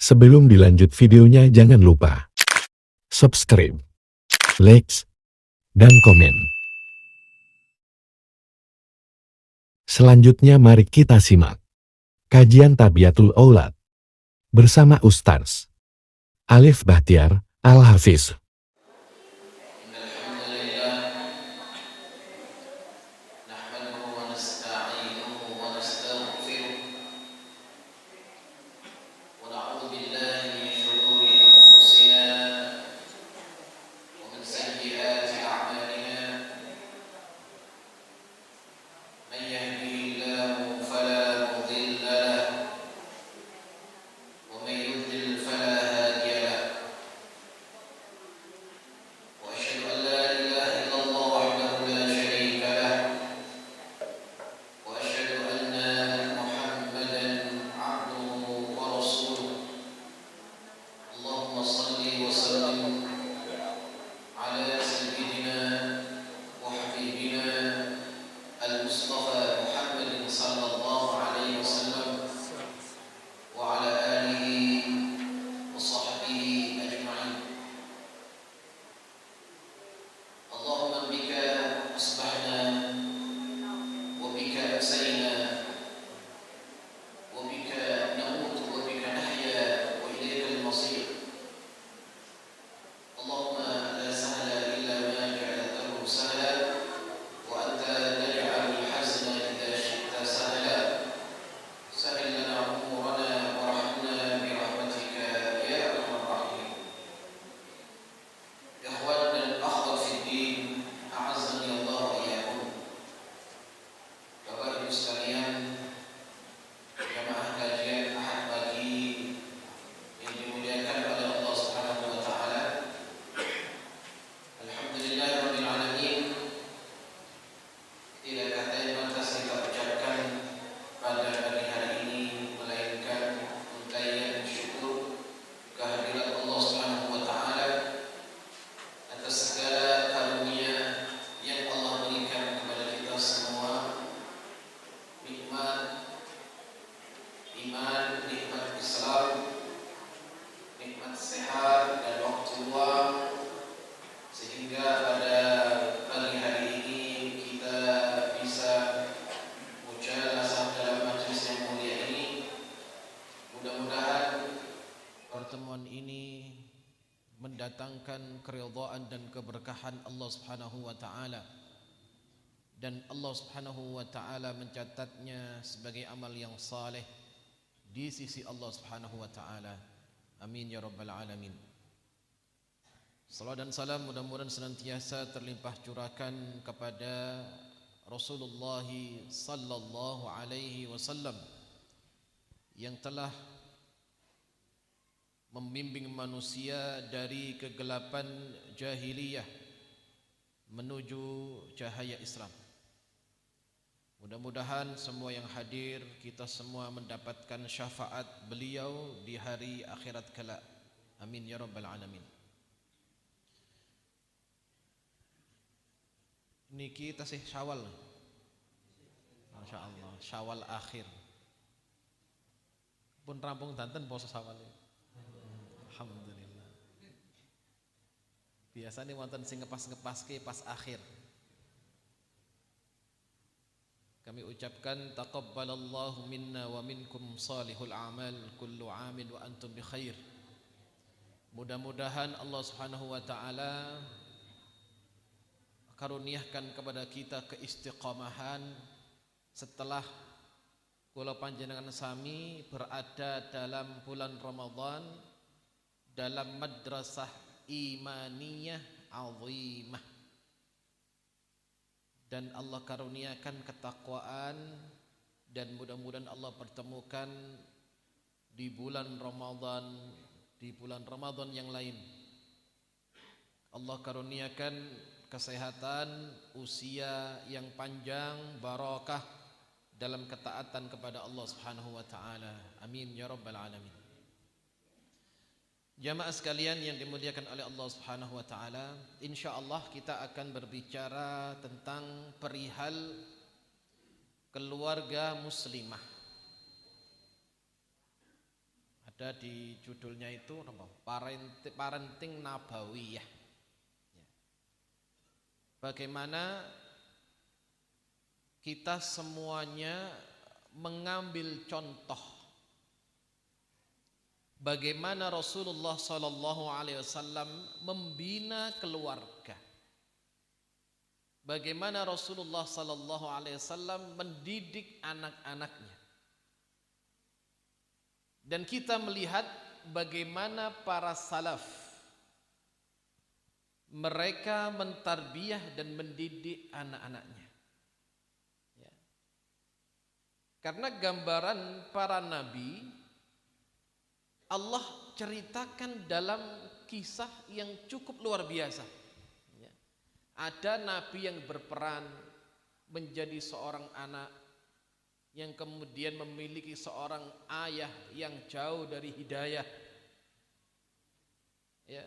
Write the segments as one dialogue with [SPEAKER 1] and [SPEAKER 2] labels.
[SPEAKER 1] Sebelum dilanjut videonya jangan lupa subscribe, like, dan komen. Selanjutnya mari kita simak kajian Tabiatul Aulad bersama Ustaz Alif Bahtiar Al-Hafiz.
[SPEAKER 2] Pertemuan ini mendatangkan keridhaan dan keberkahan Allah Subhanahu wa taala, dan Allah Subhanahu wa taala mencatatnya sebagai amal yang saleh di sisi Allah Subhanahu wa taala. Amin ya rabbal alamin. Salawat dan salam mudah-mudahan senantiasa terlimpah curahkan kepada Rasulullah sallallahu alaihi wasallam yang telah membimbing manusia dari kegelapan jahiliyah menuju cahaya Islam. Mudah-mudahan semua yang hadir, kita semua mendapatkan syafaat beliau di hari akhirat kelak. Amin ya rabbal alamin. Niki tasih Syawal. Masya Allah, Syawal akhir. Pun rampung danten poso Syawal. Alhamdulillah. Biasanya wonten sing ngepas-ngepaske pas akhir. Kami ucapkan taqabbalallahu minna wa minkum salihul a'mal kullu 'amin wa antum bi khair. Mudah-mudahan Allah Subhanahu wa taala karuniakan kepada kita keistiqamahan setelah kula panjenengan sami berada dalam bulan Ramadan dalam madrasah imaniyah azimah, dan Allah karuniakan ketakwaan, dan mudah-mudahan Allah pertemukan di bulan Ramadan yang lain. Allah karuniakan kesehatan, usia yang panjang, barakah dalam ketaatan kepada Allah Subhanahu wa taala. Amin ya rabbal alamin. Jamaah sekalian yang dimuliakan oleh Allah Subhanahu wa taala, insyaallah kita akan berbicara tentang perihal keluarga muslimah. Ada di judulnya itu apa? Parenting nabawiyah. Ya. Bagaimana kita semuanya mengambil contoh bagaimana Rasulullah SAW membina keluarga. Bagaimana Rasulullah SAW mendidik anak-anaknya. Dan kita melihat bagaimana para salaf mereka mentarbiyah dan mendidik anak-anaknya. Ya. Karena gambaran para nabi Allah ceritakan dalam kisah yang cukup luar biasa. Ya. Ada nabi yang berperan menjadi seorang anak yang kemudian memiliki seorang ayah yang jauh dari hidayah, ya.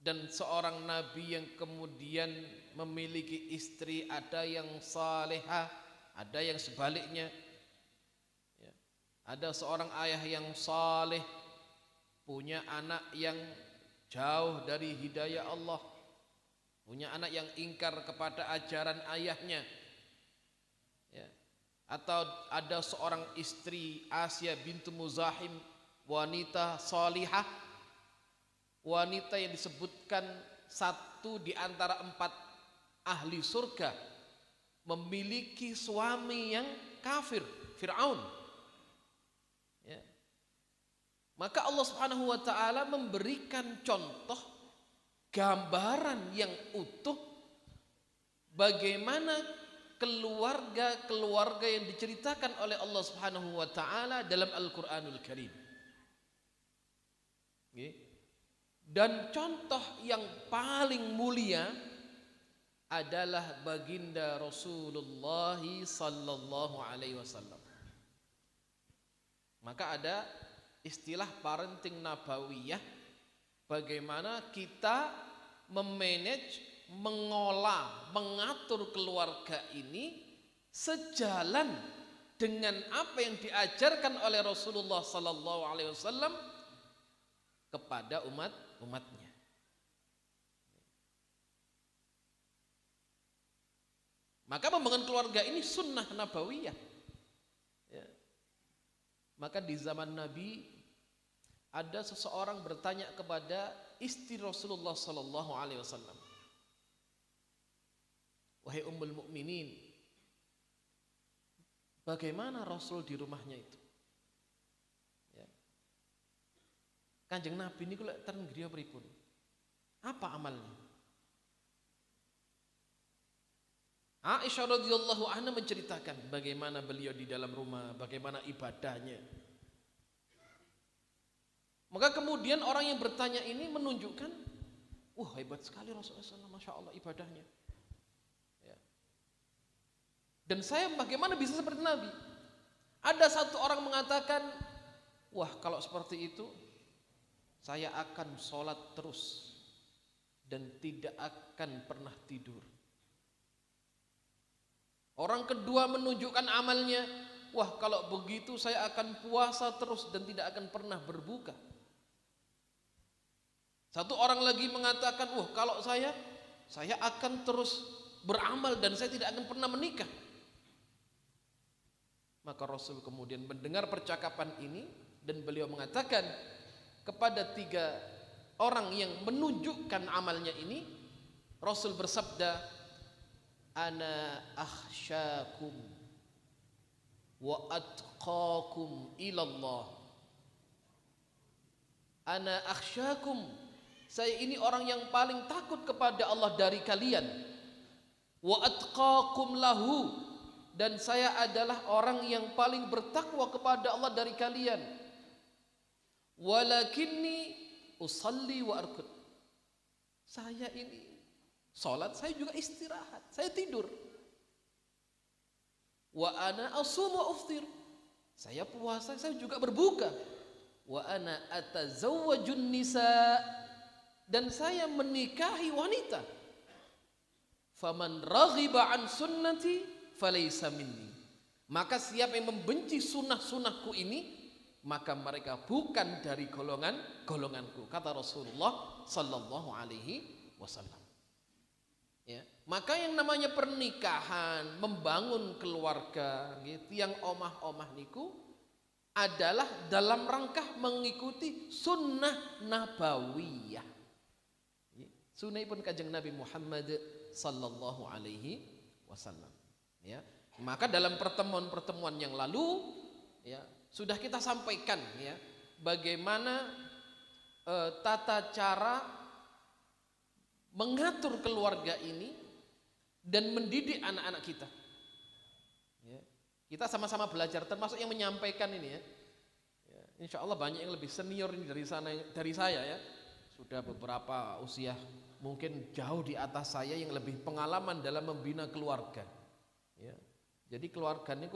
[SPEAKER 2] Dan seorang nabi yang kemudian memiliki istri, ada yang salehah, ada yang sebaliknya, ya. Ada seorang ayah yang saleh punya anak yang jauh dari hidayah Allah, punya anak yang ingkar kepada ajaran ayahnya, ya. Atau ada seorang istri Asia bintu Muzahim, wanita salihah, wanita yang disebutkan satu di antara 4 ahli surga, memiliki suami yang kafir, Fir'aun. Ya. Maka Allah Subhanahu wa taala memberikan contoh gambaran yang utuh bagaimana keluarga-keluarga yang diceritakan oleh Allah Subhanahu wa taala dalam Al-Qur'anul Karim. Dan contoh yang paling mulia adalah baginda Rasulullah sallallahu alaihi wasallam. Maka ada istilah parenting nabawiyah, bagaimana kita memanage, mengolah, mengatur keluarga ini sejalan dengan apa yang diajarkan oleh Rasulullah sallallahu alaihi wasallam kepada umatnya. Maka membangun keluarga ini sunnah nabawiyah. Ya. Maka di zaman Nabi ada seseorang bertanya kepada istri Rasulullah sallallahu alaihi wasallam, wahai ummul mukminin, bagaimana Rasul di rumahnya itu? Ya. Kanjeng Nabi ini kula ten griya pripun? Apa amalnya? Aisyah radhiyallahu anha menceritakan bagaimana beliau di dalam rumah, bagaimana ibadahnya. Maka kemudian orang yang bertanya ini menunjukkan, wah hebat sekali Rasulullah SAW, masya Allah ibadahnya. Dan saya bagaimana bisa seperti Nabi? Ada satu orang mengatakan, wah kalau seperti itu saya akan sholat terus dan tidak akan pernah tidur. Orang kedua menunjukkan amalnya, wah kalau begitu saya akan puasa terus dan tidak akan pernah berbuka. Satu orang lagi mengatakan, wah kalau saya akan terus beramal dan saya tidak akan pernah menikah. Maka Rasul kemudian mendengar percakapan ini dan beliau mengatakan kepada 3 orang yang menunjukkan amalnya ini, Rasul bersabda, ana akhsyakum wa atqakum ilallah. Ana akhsyakum, saya ini orang yang paling takut kepada Allah dari kalian. Wa atqakum lahu, dan saya adalah orang yang paling bertakwa kepada Allah dari kalian. Walakinni usalli wa arkud, saya ini salat, saya juga istirahat, saya tidur. Wa ana asum wa uftir, saya puasa, saya juga berbuka. Wa ana atazawwajun nisa, dan saya menikahi wanita. Faman raghiba an sunnati falaysa minni, maka siapa yang membenci sunnah-sunnahku ini, maka mereka bukan dari golonganku, kata Rasulullah sallallahu alaihi wasallam. Ya, maka yang namanya pernikahan, membangun keluarga, gitu, yang omah-omah niku adalah dalam rangka mengikuti sunnah nabawiyah. Sunnah pun Kanjeng Nabi Muhammad sallallahu alaihi wasallam. Ya, maka dalam pertemuan-pertemuan yang lalu, ya, sudah kita sampaikan, ya, bagaimana tata cara mengatur keluarga ini dan mendidik anak-anak kita. Ya, kita sama-sama belajar, termasuk yang menyampaikan ini, ya. Ya, insya Allah banyak yang lebih senior ini dari saya, ya. Sudah beberapa usia mungkin jauh di atas saya yang lebih pengalaman dalam membina keluarga. Ya, jadi keluarga ini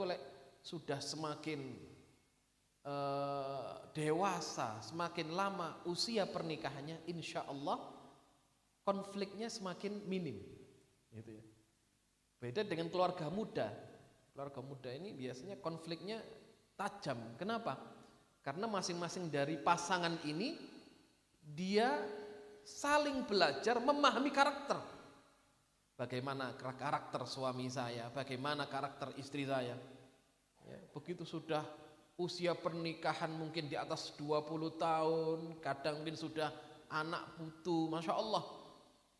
[SPEAKER 2] sudah semakin dewasa, semakin lama usia pernikahannya, insya Allah konfliknya semakin minim, gitu ya. Beda dengan keluarga muda. Keluarga muda ini biasanya konfliknya tajam. Kenapa? Karena masing-masing dari pasangan ini dia saling belajar memahami karakter. Bagaimana karakter suami saya, bagaimana karakter istri saya. Ya, begitu sudah usia pernikahan mungkin di atas 20 tahun, kadang mungkin sudah anak putu, Masya Allah,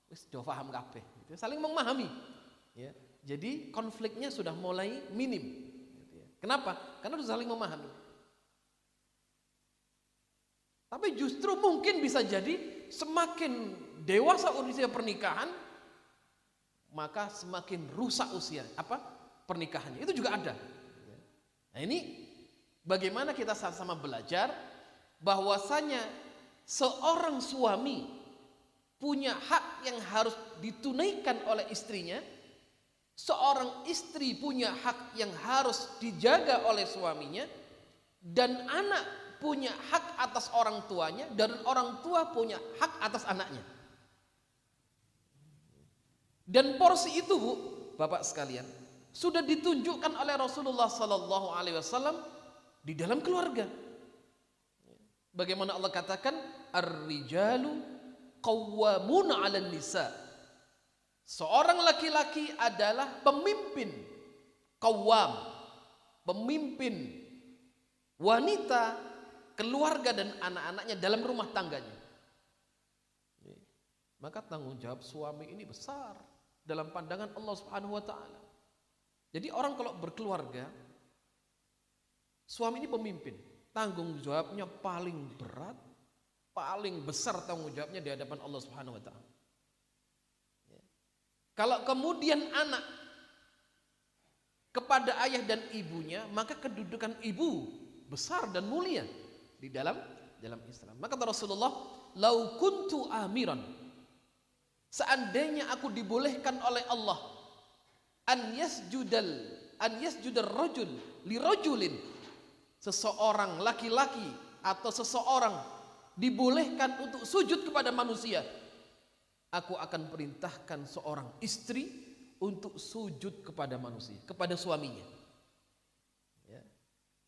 [SPEAKER 2] wis do paham kabeh, gitu. Saling memahami, ya. Jadi konfliknya sudah mulai minim, gitu ya. Kenapa? Karena sudah saling memahami. Tapi justru mungkin bisa jadi semakin dewasa usia pernikahan, maka semakin rusak usia pernikahannya. Itu juga ada. Nah, ini bagaimana kita sama-sama belajar bahwasanya seorang suami punya hak yang harus ditunaikan oleh istrinya, seorang istri punya hak yang harus dijaga oleh suaminya, dan anak punya hak atas orang tuanya, dan orang tua punya hak atas anaknya. Dan porsi itu, Bu, Bapak sekalian, sudah ditunjukkan oleh Rasulullah sallallahu alaihi wasallam di dalam keluarga. Bagaimana Allah katakan, ar-rijalu qawwamuna 'alan nisa. Seorang laki-laki adalah pemimpin, qawwam, pemimpin wanita, keluarga dan anak-anaknya dalam rumah tangganya. Maka tanggung jawab suami ini besar dalam pandangan Allah Subhanahu wa taala. Jadi orang kalau berkeluarga, suami ini pemimpin, tanggung jawabnya paling berat, paling besar tanggung jawabnya di hadapan Allah Subhanahu wa taala. Kalau kemudian anak kepada ayah dan ibunya, maka kedudukan ibu besar dan mulia di dalam Islam. Maka kata Rasulullah, "Lau kuntu amiran." Seandainya aku dibolehkan oleh Allah an yasjudar rajul li rajulin, seseorang laki-laki atau seseorang dibolehkan untuk sujud kepada manusia, aku akan perintahkan seorang istri untuk sujud kepada manusia, kepada suaminya. Ya.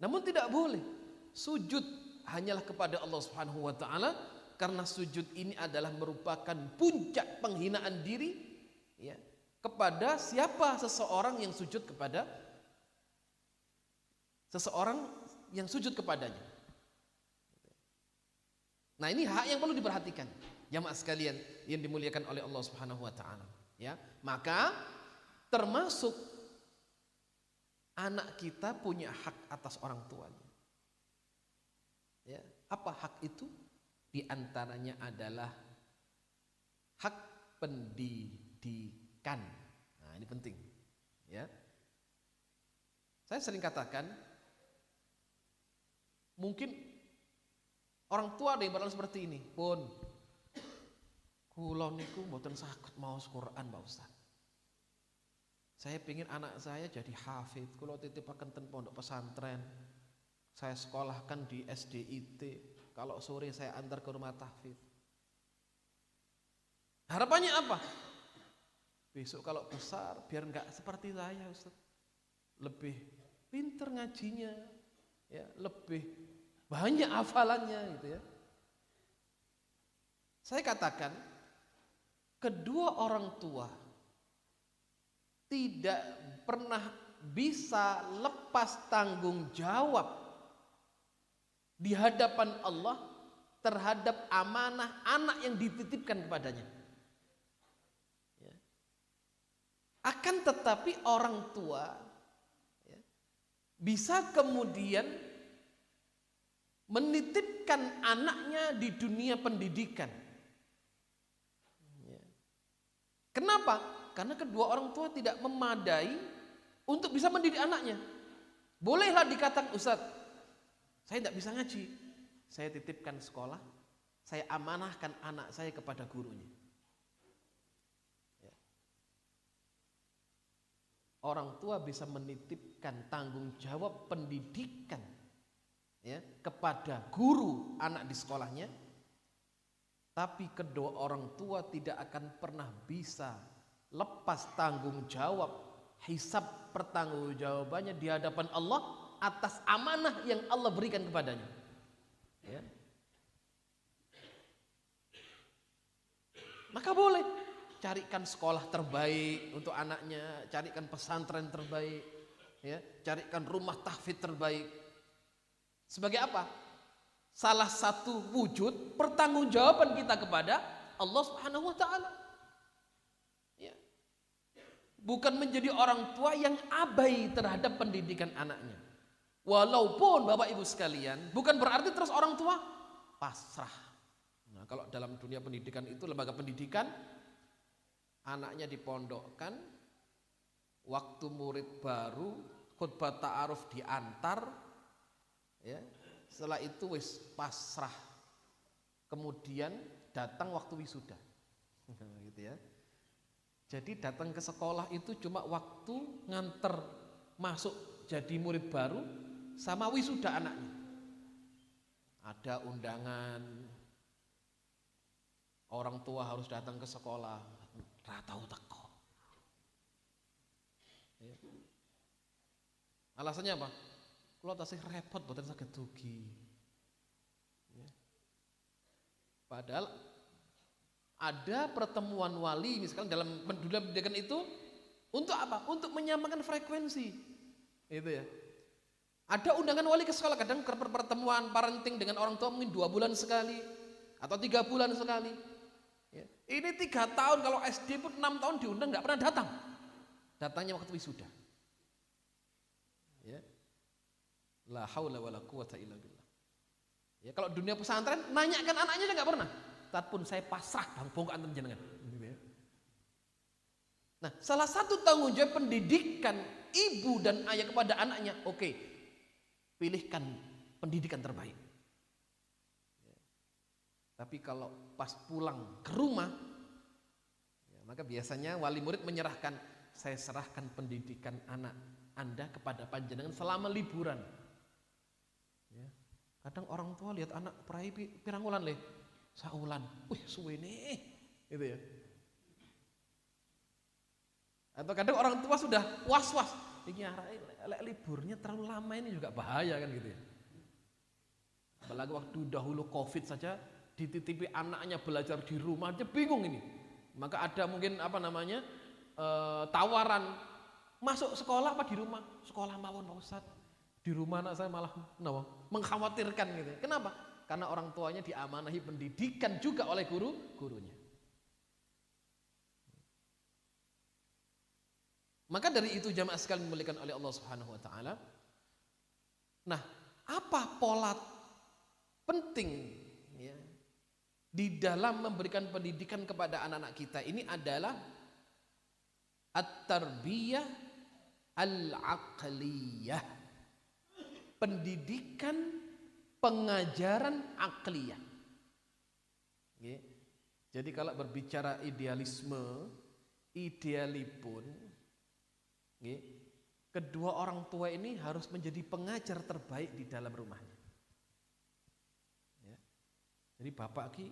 [SPEAKER 2] Namun tidak boleh sujud hanyalah kepada Allah Subhanahu wa taala, karena sujud ini adalah merupakan puncak penghinaan diri, ya, kepada siapa seseorang yang sujud kepada seseorang yang sujud kepadanya. Nah, ini hak yang perlu diperhatikan, jamaah sekalian yang dimuliakan oleh Allah Subhanahu wa taala, ya. Maka termasuk anak kita punya hak atas orang tuanya. Ya, apa hak itu? Di antaranya adalah hak pendidikan. Nah, ini penting, ya. Saya sering katakan, mungkin orang tua ada yang berlalu seperti ini, pun kula niku mboten saged maos Quran, Pak Ustaz. Saya pengen anak saya jadi hafid, kula titipaken ten pondok pesantren. Saya sekolahkan di SDIT, kalau sore saya antar ke rumah tahfidz. Harapannya apa? Besok kalau besar biar enggak seperti saya, Ustaz. Lebih pinter ngajinya, ya, lebih banyak hafalannya gitu ya. Saya katakan, kedua orang tua tidak pernah bisa lepas tanggung jawab di hadapan Allah terhadap amanah anak yang dititipkan kepadanya. Ya. Akan tetapi orang tua ya, bisa kemudian menitipkan anaknya di dunia pendidikan. Ya. Kenapa? Karena kedua orang tua tidak memadai untuk bisa mendidik anaknya. Bolehlah dikatakan, Ustaz, saya tidak bisa ngaji, saya titipkan sekolah, saya amanahkan anak saya kepada gurunya. Ya. Orang tua bisa menitipkan tanggung jawab pendidikan ya, kepada guru anak di sekolahnya, tapi kedua orang tua tidak akan pernah bisa lepas tanggung jawab, hisab pertanggungjawabannya di hadapan Allah atas amanah yang Allah berikan kepadanya. Ya. Maka boleh carikan sekolah terbaik untuk anaknya, carikan pesantren terbaik, ya, carikan rumah tahfidz terbaik. Sebagai apa? Salah satu wujud pertanggungjawaban kita kepada Allah Subhanahu wa taala. Ya. Bukan menjadi orang tua yang abai terhadap pendidikan anaknya. Walaupun Bapak Ibu sekalian, bukan berarti terus orang tua pasrah. Nah, kalau dalam dunia pendidikan itu, lembaga pendidikan, anaknya dipondokkan, waktu murid baru, khutbah ta'aruf diantar, ya, setelah itu wis pasrah, kemudian datang waktu wisuda, gitu ya. Jadi datang ke sekolah itu cuma waktu nganter masuk jadi murid baru sama wisuda anaknya. Ada undangan, orang tua harus datang ke sekolah, ra tau teko. Ya. Alasannya apa? Kalau tasih repot boten saged dugi. Ya. Padahal ada pertemuan wali misalkan dalam dunia pendidikan itu untuk apa? Untuk menyamakan frekuensi. Itu ya. Ada undangan wali ke sekolah, kadang pertemuan parenting dengan orang tua mungkin 2 bulan sekali atau 3 bulan sekali. Ya. Ini 3 tahun, kalau SD pun 6 tahun diundang nggak pernah datang. Datangnya waktu wisuda. Ya. La haula wala quwata illa billah. Ya, kalau dunia pesantren nanyakan anaknya aja nggak pernah. Tat pun saya pasrah bang bongkok anten jenengan. Nah, salah satu tanggung jawab pendidikan ibu dan ayah kepada anaknya, oke, pilihkan pendidikan terbaik. Ya. Tapi kalau pas pulang ke rumah, ya, maka biasanya wali murid menyerahkan, saya serahkan pendidikan anak Anda kepada panjenengan selama liburan. Ya. Kadang orang tua lihat anak perai pirang wulan le, saulan, suwe nih, gitu ya. Atau kadang orang tua sudah was-was, ini liburnya terlalu lama ini juga bahaya kan gitu ya. Apalagi waktu dahulu Covid saja dititipi anaknya belajar di rumah aja bingung ini. Maka ada mungkin tawaran masuk sekolah apa di rumah? Sekolah mawon Pak Ustaz. Di rumah anak saya malah mengkhawatirkan gitu. Kenapa? Karena orang tuanya diamanahi pendidikan juga oleh gurunya. Maka dari itu jamaah sekalian dimuliakan oleh Allah Subhanahu wa taala. Nah, apa pola penting ya, di dalam memberikan pendidikan kepada anak-anak kita ini adalah at-tarbiyah al-aqliyah. Pendidikan pengajaran akliyah. Ya. Jadi kalau berbicara idealisme, idealipun, ya, kedua orang tua ini harus menjadi pengajar terbaik di dalam rumahnya. Ya. Jadi bapak ki,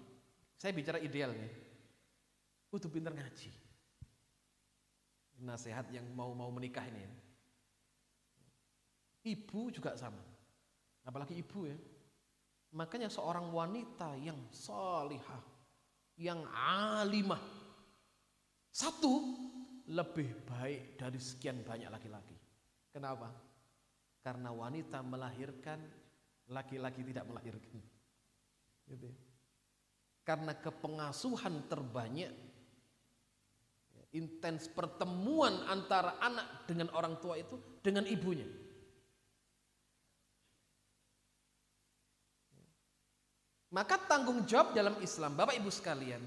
[SPEAKER 2] saya bicara ideal nih, kudu pinter ngaji. Nasihat yang mau menikah ini ya. Ibu juga sama, apalagi ibu ya. Makanya seorang wanita yang salihah, yang alimah, satu lebih baik dari sekian banyak laki-laki. Kenapa? Karena wanita melahirkan, laki-laki tidak melahirkan. Gitu ya. Karena kepengasuhan terbanyak, intens pertemuan antara anak dengan orang tua itu dengan ibunya. Maka tanggung jawab dalam Islam, Bapak Ibu sekalian,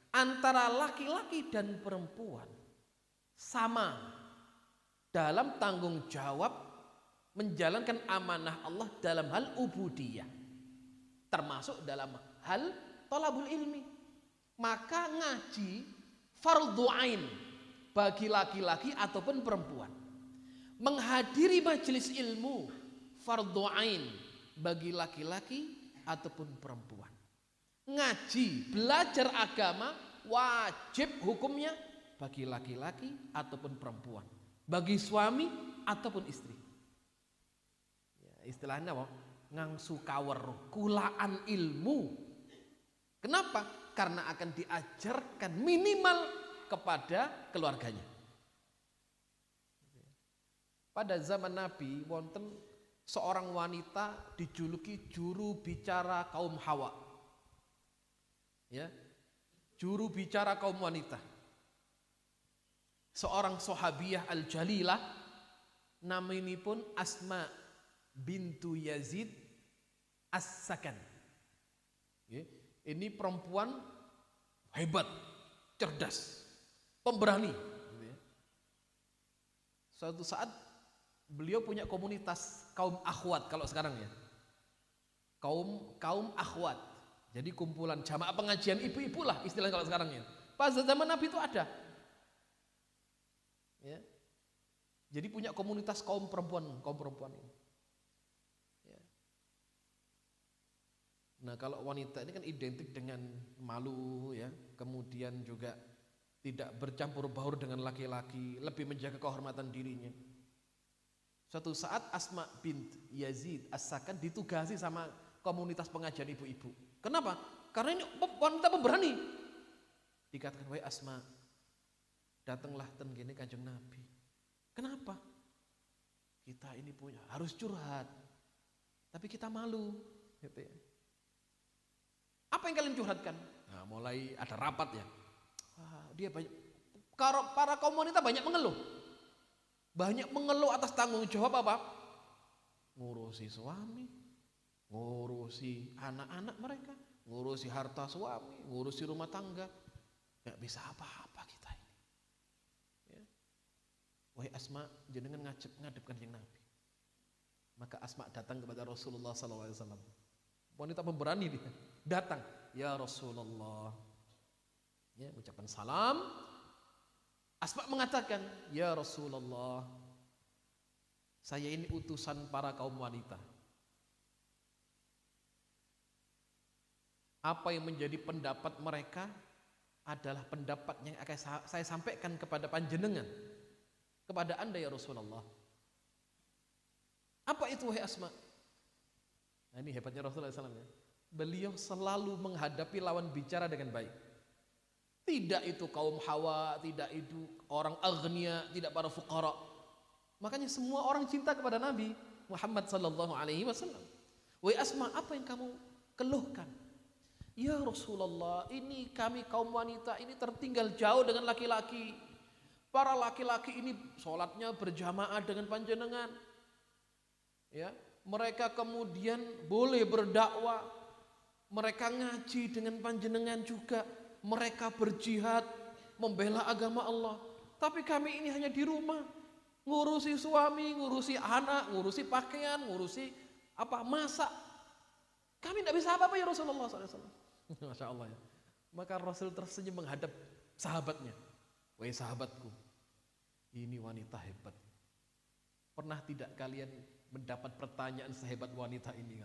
[SPEAKER 2] antara laki-laki dan perempuan sama dalam tanggung jawab menjalankan amanah Allah dalam hal ubudiyah, termasuk dalam hal thalabul ilmi. Maka ngaji fardhu ain bagi laki-laki ataupun perempuan. Menghadiri majelis ilmu fardhu ain bagi laki-laki ataupun perempuan. Ngaji, belajar agama wajib hukumnya bagi laki-laki ataupun perempuan, bagi suami ataupun istri. Ya, istilahnya apa? Ngangsu kawer, kulaan ilmu. Kenapa? Karena akan diajarkan minimal kepada keluarganya. Pada zaman Nabi wonten seorang wanita dijuluki juru bicara kaum Hawa. Ya. Juru bicara kaum wanita. Seorang sahabiyah al-jalilah naminipun Asma bintu Yazid As-Sakan. Ya. Ini perempuan hebat, cerdas, pemberani. Suatu saat beliau punya komunitas kaum akhwat kalau sekarang ya. Kaum akhwat. Jadi kumpulan jamaah pengajian ibu-ibu lah istilah kalau sekarang ya. Pas zaman Nabi itu ada. Ya. Jadi punya komunitas kaum perempuan ini. Ya. Nah, kalau wanita ini kan identik dengan malu ya, kemudian juga tidak bercampur baur dengan laki-laki, lebih menjaga kehormatan dirinya. Suatu saat Asma bint Yazid As-Sakan ditugasi sama komunitas pengajian ibu-ibu. Kenapa? Karena ini wanita pemberani. Dikatakan, wahai Asma, datanglah ten gini Kanjeng Nabi. Kenapa? Kita ini punya harus curhat, tapi kita malu. Gitu ya. Apa yang kalian curhatkan? Nah, mulai ada rapat ya. Wah, dia banyak. Para kaum wanita banyak mengeluh. Banyak mengeluh atas tanggung jawab apa? Ngurusi suami, ngurusi anak-anak mereka, ngurusi harta suami, ngurusi rumah tangga. Gak bisa apa-apa kita ini. Ya. Wahai Asma, jenengan ngadep Kanjeng Nabi. Maka Asma datang kepada Rasulullah SAW. Wanita pemberani dia. Datang, ya Rasulullah. Ya, ucapan salam. Asma mengatakan, ya Rasulullah, saya ini utusan para kaum wanita. Apa yang menjadi pendapat mereka adalah pendapat yang akan saya sampaikan kepada panjenengan, kepada Anda ya Rasulullah. Apa itu wahai Asma? Nah, ini hebatnya Rasulullah SAW ya. Beliau selalu menghadapi lawan bicara dengan baik. Tidak itu kaum Hawa, tidak itu orang aghnia, tidak para fuqara. Makanya semua orang cinta kepada Nabi Muhammad sallallahu alaihi wasallam. Wahai Asma, apa yang kamu keluhkan? Ya Rasulullah, ini kami kaum wanita ini tertinggal jauh dengan laki-laki. Para laki-laki ini sholatnya berjamaah dengan panjenengan. Ya, mereka kemudian boleh berdakwah, mereka ngaji dengan panjenengan juga. Mereka berjihad, membela agama Allah. Tapi kami ini hanya di rumah, ngurusi suami, ngurusi anak, ngurusi pakaian, ngurusi masak. Kami tidak bisa apa-apa ya Rasulullah SAW. Masya Allah ya. Maka Rasul tersenyum menghadap sahabatnya. Wahai sahabatku, ini wanita hebat. Pernah tidak kalian mendapat pertanyaan sehebat wanita ini?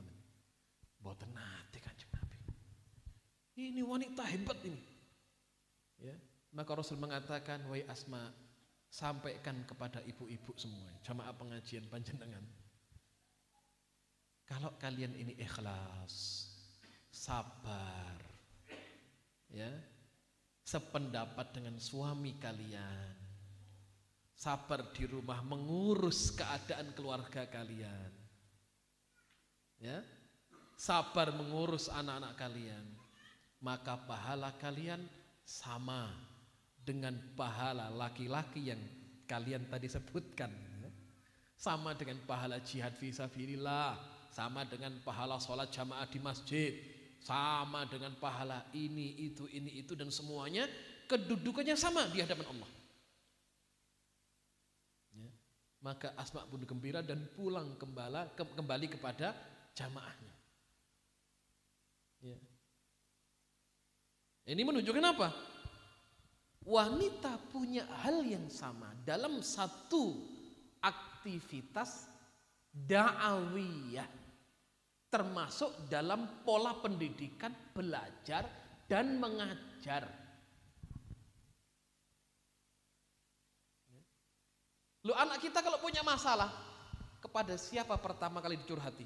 [SPEAKER 2] Mboten nate Kanjeng Nabi. Ini wanita hebat ini. Ya, maka Rasul mengatakan, wahai Asma, sampaikan kepada ibu-ibu semua, jamaah pengajian panjenengan. Kalau kalian ini ikhlas, sabar. Ya. Sependapat dengan suami kalian. Sabar di rumah mengurus keadaan keluarga kalian. Ya. Sabar mengurus anak-anak kalian. Maka pahala kalian sama dengan pahala laki-laki yang kalian tadi sebutkan. Sama dengan pahala jihad fisabilillah, sama dengan pahala sholat jamaah di masjid, sama dengan pahala ini itu dan semuanya kedudukannya sama di hadapan Allah. Ya. Maka Asma pun gembira dan pulang kembali kepada jamaahnya. Ya. Ini menunjukkan apa? Wanita punya hal yang sama dalam satu aktivitas da'awiyah, termasuk dalam pola pendidikan, belajar dan mengajar. Lu anak kita kalau punya masalah, kepada siapa pertama kali dicurhati?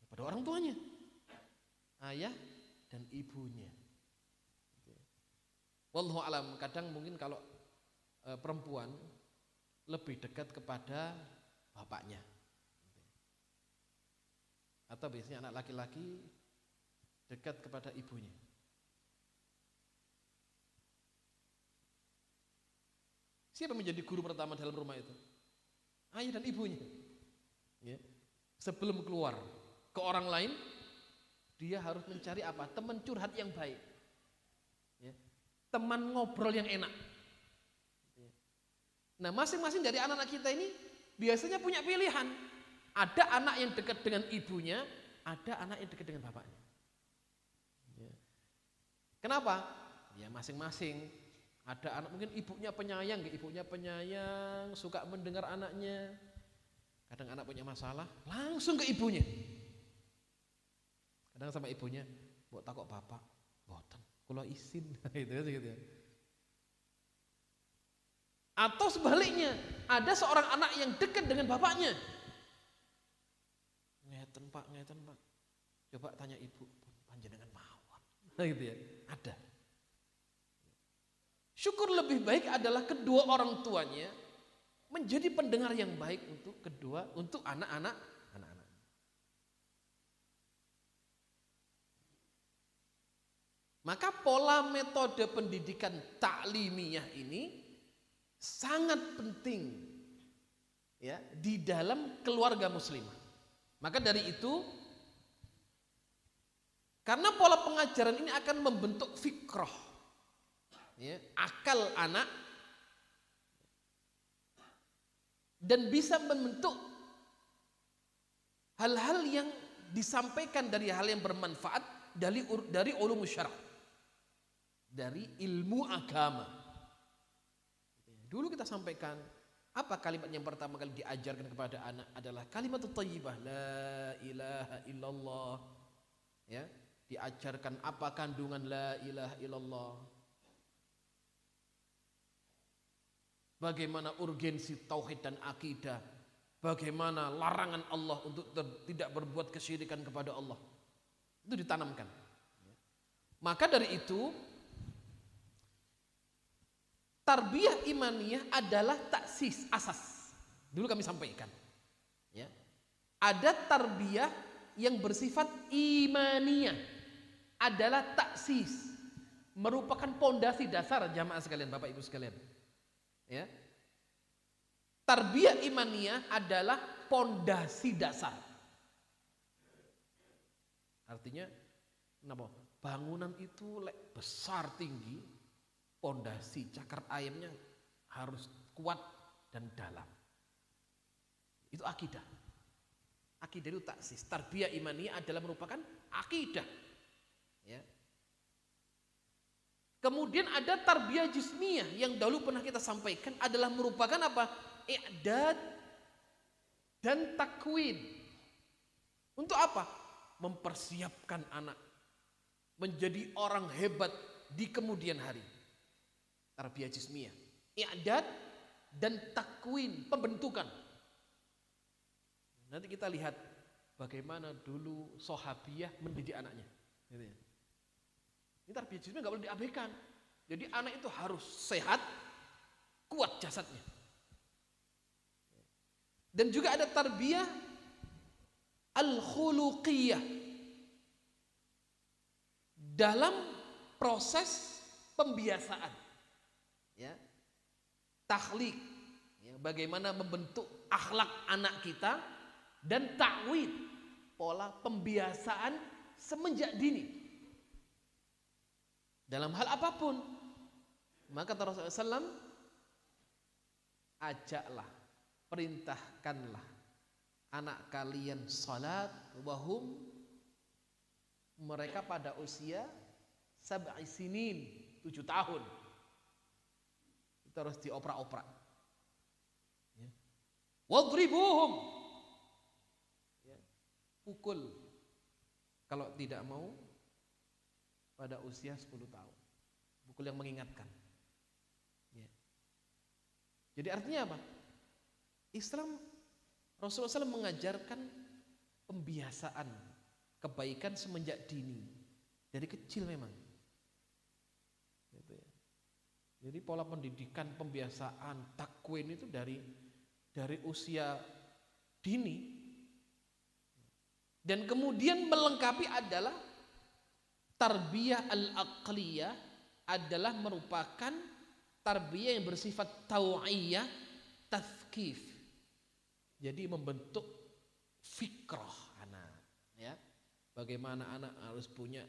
[SPEAKER 2] Kepada orang tuanya, ayah dan ibunya. Wallahu alam, kadang mungkin kalau perempuan lebih dekat kepada bapaknya, atau biasanya anak laki-laki dekat kepada ibunya. Siapa menjadi guru pertama dalam rumah itu? Ayah dan ibunya. Ya. Sebelum keluar ke orang lain, dia harus mencari apa? Teman curhat yang baik, ya. Teman ngobrol yang enak. Nah, masing-masing dari anak-anak kita ini biasanya punya pilihan. Ada anak yang dekat dengan ibunya, ada anak yang dekat dengan bapaknya. Ya. Kenapa? Ya masing-masing. Ada anak mungkin ibunya penyayang, suka mendengar anaknya. Kadang anak punya masalah, langsung ke ibunya. Kadang sama ibunya, "Mbok takok bapak, boten, kula isin." gitu ya. Atau sebaliknya, ada seorang anak yang dekat dengan bapaknya. Ngeten pak. Coba tanya ibu, panjenengan mawon. Gitu ya, ada. Syukur lebih baik adalah kedua orang tuanya menjadi pendengar yang baik untuk anak-anak. Maka pola metode pendidikan ta'limiyah ini sangat penting ya di dalam keluarga muslimah. Maka dari itu, karena pola pengajaran ini akan membentuk fikrah, ya, akal anak, dan bisa membentuk hal-hal yang disampaikan dari hal yang bermanfaat dari ulum syara', dari ilmu agama. Dulu kita sampaikan, apa kalimat yang pertama kali diajarkan kepada anak adalah kalimat thayyibah, la ilaha illallah. Ya, diajarkan apa kandungan la ilaha illallah. Bagaimana urgensi tauhid dan akidah. Bagaimana larangan Allah untuk tidak berbuat kesyirikan kepada Allah. Itu ditanamkan. Maka dari itu, tarbiyah imaniyah adalah taksis, asas. Dulu kami sampaikan. Ya. Ada tarbiyah yang bersifat imaniyah, adalah taksis, merupakan pondasi dasar jamaah sekalian, Bapak Ibu sekalian. Ya. Tarbiyah imaniyah adalah pondasi dasar. Artinya, bangunan itu besar tinggi, pondasi cakar ayamnya harus kuat dan dalam. Itu akidah. Akidah itu taksis. Tarbiyah imaniyah adalah merupakan akidah. Ya. Kemudian ada tarbiyah jismiyah yang dahulu pernah kita sampaikan adalah merupakan apa? I'dad dan takwin. Untuk apa? Mempersiapkan anak menjadi orang hebat di kemudian hari. Tarbiyah jismiyah, i'dad dan takwin, pembentukan. Nanti kita lihat bagaimana dulu sahabiyah mendidik anaknya. Gitu ya. Ini tarbiyah jismiyah nggak boleh diabaikan. Jadi anak itu harus sehat, kuat jasadnya. Dan juga ada tarbiyah al-khuluqiyah. Dalam proses pembiasaan. Ya. Takhlik, ya, bagaimana membentuk akhlak anak kita, dan ta'wid, pola pembiasaan semenjak dini. Dalam hal apapun, maka Rasulullah SAW ajaklah, perintahkanlah anak kalian salat wahum, mereka pada usia sab'i sinin, 7 tahun. Itu harus dioprak-oprak. Ya. Wadribuhum, ya. Pukul kalau tidak mau pada usia 10 tahun. Pukul yang mengingatkan. Ya. Jadi artinya apa? Islam, Rasulullah SAW mengajarkan pembiasaan kebaikan semenjak dini, dari kecil memang. Gitu ya. Jadi pola pendidikan, pembiasaan, takwin itu dari usia dini. Dan kemudian melengkapi adalah tarbiyah al-aqliyah, adalah merupakan tarbiyah yang bersifat tau'iyah, tazkif. Jadi membentuk fikrah anak, ya. Bagaimana anak harus punya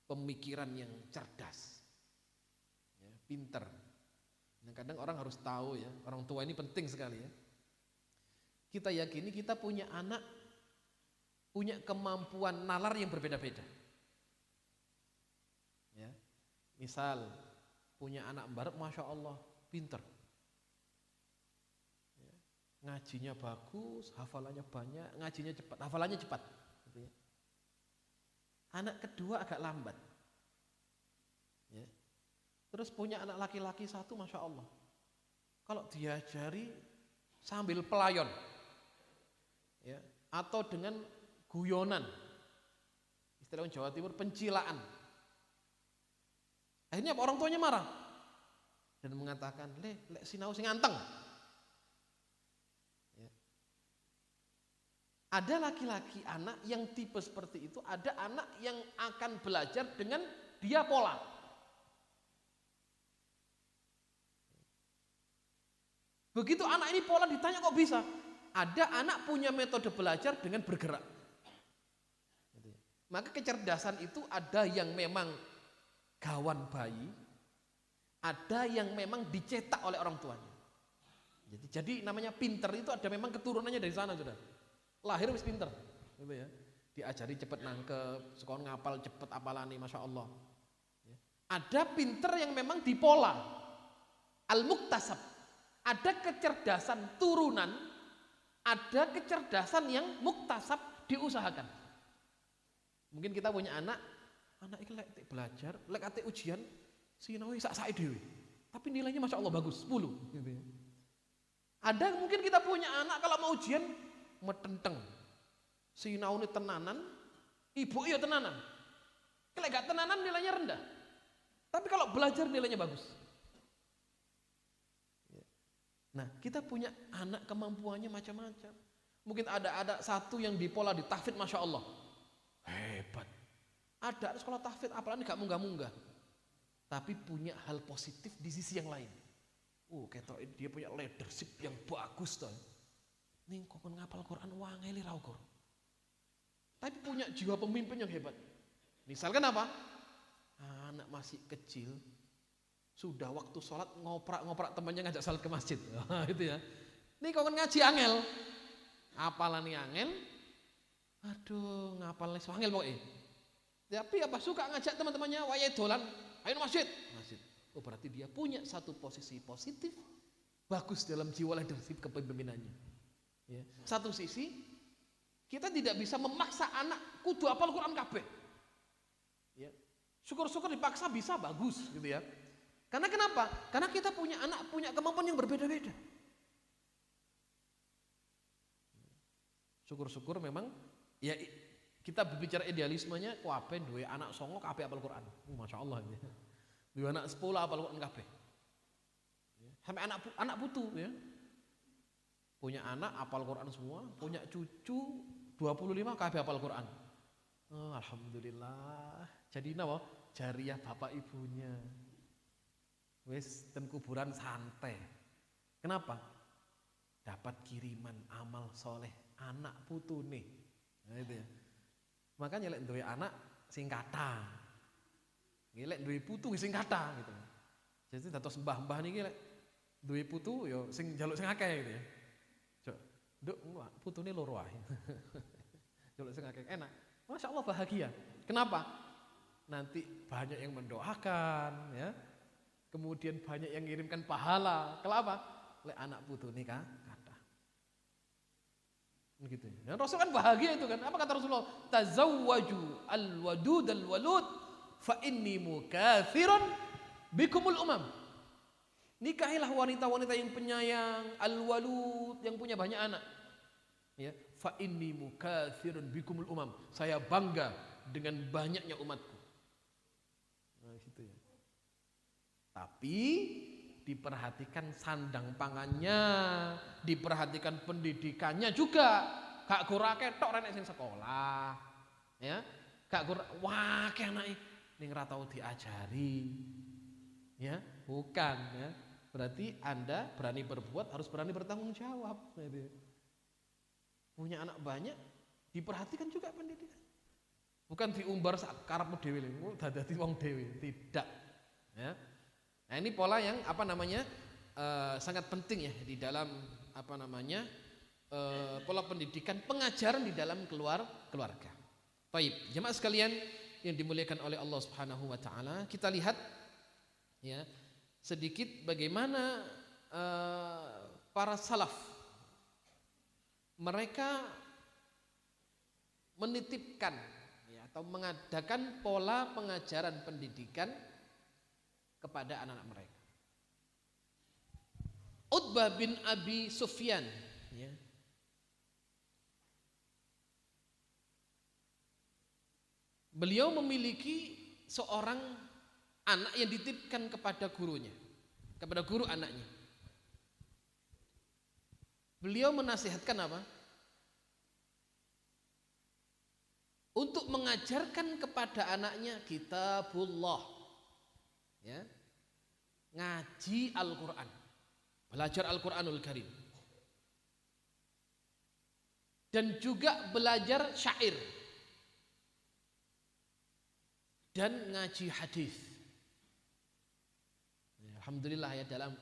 [SPEAKER 2] pemikiran yang cerdas, ya, pinter. Nah, kadang orang harus tahu, ya, orang tua ini penting sekali, ya. Kita yakini kita punya anak punya kemampuan nalar yang berbeda-beda. Ya. Misal punya anak mbarep, masya Allah pinter, ya. Ngajinya bagus, hafalannya banyak, ngajinya cepat, hafalannya cepat, gitu ya. Anak kedua agak lambat, ya. Terus punya anak laki-laki satu, masya Allah, kalau diajari sambil pelayon, ya, atau dengan guyonan, istilah Jawa Timur pencilaan, akhirnya orang tuanya marah dan mengatakan, lek sinau sing anteng. Ya. Ada laki-laki anak yang tipe seperti itu, ada anak yang akan belajar dengan dia pola. Begitu anak ini pola ditanya kok bisa? Ada anak punya metode belajar dengan bergerak. Maka kecerdasan itu ada yang memang gawan bayi, ada yang memang dicetak oleh orang tuanya. Jadi namanya pinter itu ada memang keturunannya dari sana, sudah. Lahir wis pinter, gitu ya. Diajari cepet nangkep, sekolah ngapal cepet apalani, masya Allah. Ada pinter yang memang dipola, al-muktasab. Ada kecerdasan turunan, ada kecerdasan yang muktasab, diusahakan. Mungkin kita punya anak iki lek belajar, lek ate ujian, sinau sak-sake dhewe. Tapi nilainya masya Allah bagus, 10. Gitu ya. Ada mungkin kita punya anak kalau mau ujian metenteng, sinau ini tenanan, ibu iya tenanan. Lek gak tenanan nilainya rendah. Tapi kalau belajar nilainya bagus. Nah, kita punya anak kemampuannya macam-macam. Mungkin ada satu yang dipola di tahfidz, masya Allah, hebat. Ada sekolah tahfidz, apalagi gak munggah-munggah, tapi punya hal positif di sisi yang lain. Ketok dia punya leadership yang bagus toh. Ning kok ngapal Quran wangeli ra ukur. Tapi punya jiwa pemimpin yang hebat. Misalkan apa? Anak masih kecil, sudah waktu sholat ngoprak temannya ngajak sholat ke masjid. Itu ya. Nih kok ngaji angel. Apalane angel. Aduh, ngapalane angel pokoknya. Tapi apa suka ngajak teman-temannya wayahe dolan, ayo masjid. Oh, berarti dia punya satu posisi positif bagus dalam jiwa leadership kepemimpinannya. Ya. Satu sisi kita tidak bisa memaksa anak kudu hafal Quran kabeh. Ya. Syukur-syukur dipaksa bisa bagus gitu ya. Karena kenapa? Karena kita punya anak punya kemampuan yang berbeda-beda. Syukur-syukur memang ya kita berbicara idealismenya kabeh duwe anak songo kabeh hafal Quran. Masya Allah ya. Duwe anak 10 hafal Quran kabeh. Sampai anak putu ya. Punya anak hafal Quran semua, punya cucu 25 kabeh hafal Quran. Oh, alhamdulillah. Jadi napa? Jariah bapak ibunya. Wis ten kuburan santai. Kenapa? Dapat kiriman amal soleh anak putune. Nah itu ya. Makanya lek duwe anak sing kathah. Lek duwe putu sing kathah gitu. Jadi dados mbah-mbah niki lek duwe putu ya sing njaluk sing akeh gitu ya. Cuk, nduk putune loro ae. Njaluk sing akeh enak. Masya Allah bahagia. Kenapa? Nanti banyak yang mendoakan ya. Kemudian banyak yang mengirimkan pahala. Kenapa? Lek anak putune kathah. Gitu. Dan Rasul kan bahagia itu kan. Apa kata Rasulullah? Tazawwaju al-wadud al-walud fa inni mukathirun bikumul umam. Nikahilah wanita-wanita yang penyayang, al-walud, yang punya banyak anak. Ya, fa inni mukathirun bikumul umam. Saya bangga dengan banyaknya umatku. Nah, gitu ya. Tapi diperhatikan sandang pangannya, diperhatikan pendidikannya juga. Gak kurake tok renek sing sekolah. Ya, gak wah ke anake ning ra tau diajari. Ya, bukan ya. Berarti Anda berani berbuat harus berani bertanggung jawab gitu. Punya anak banyak diperhatikan juga pendidikan. Bukan diumbar sak karepmu dhewe lho, dadi wong dhewe, tidak. Ya. Nah, ini pola yang sangat penting ya di dalam pola pendidikan pengajaran di dalam keluarga. Baik, jemaah sekalian yang dimuliakan oleh Allah Subhanahu wa taala, kita lihat ya sedikit bagaimana para salaf mereka menitipkan ya, atau mengadakan pola pengajaran pendidikan kepada anak-anak mereka. Utbah bin Abi Sufyan ya, beliau memiliki seorang anak yang dititipkan kepada gurunya, kepada guru anaknya. Beliau menasihatkan apa? Untuk mengajarkan kepada anaknya kitabullah. Ya. Ngaji Al-Qur'an. Belajar Al-Qur'anul Karim. Dan juga belajar syair. Dan ngaji hadis. Alhamdulillah ya, dalam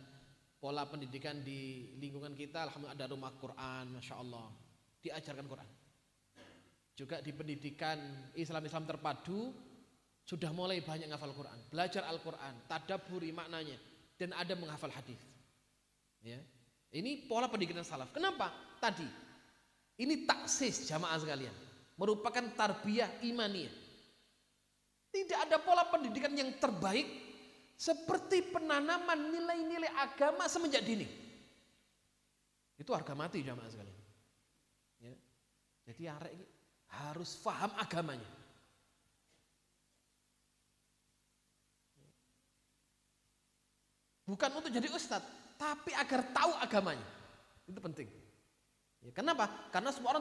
[SPEAKER 2] pola pendidikan di lingkungan kita, alhamdulillah ada rumah Quran, masya Allah, diajarkan Quran. Juga di pendidikan Islam-Islam terpadu sudah mulai banyak menghafal Quran, belajar Al-Quran, tadabburi maknanya, dan ada menghafal hadis. Ya, ini pola pendidikan salaf. Kenapa? Tadi ini taksis jamaah sekalian, merupakan tarbiyah imaniyah. Tidak ada pola pendidikan yang terbaik seperti penanaman nilai-nilai agama semenjak dini. Itu harga mati jamaah sekalian. Ya. Jadi arek ini harus paham agamanya. Bukan untuk jadi ustadz, tapi agar tahu agamanya. Itu penting. Ya, kenapa? Karena semua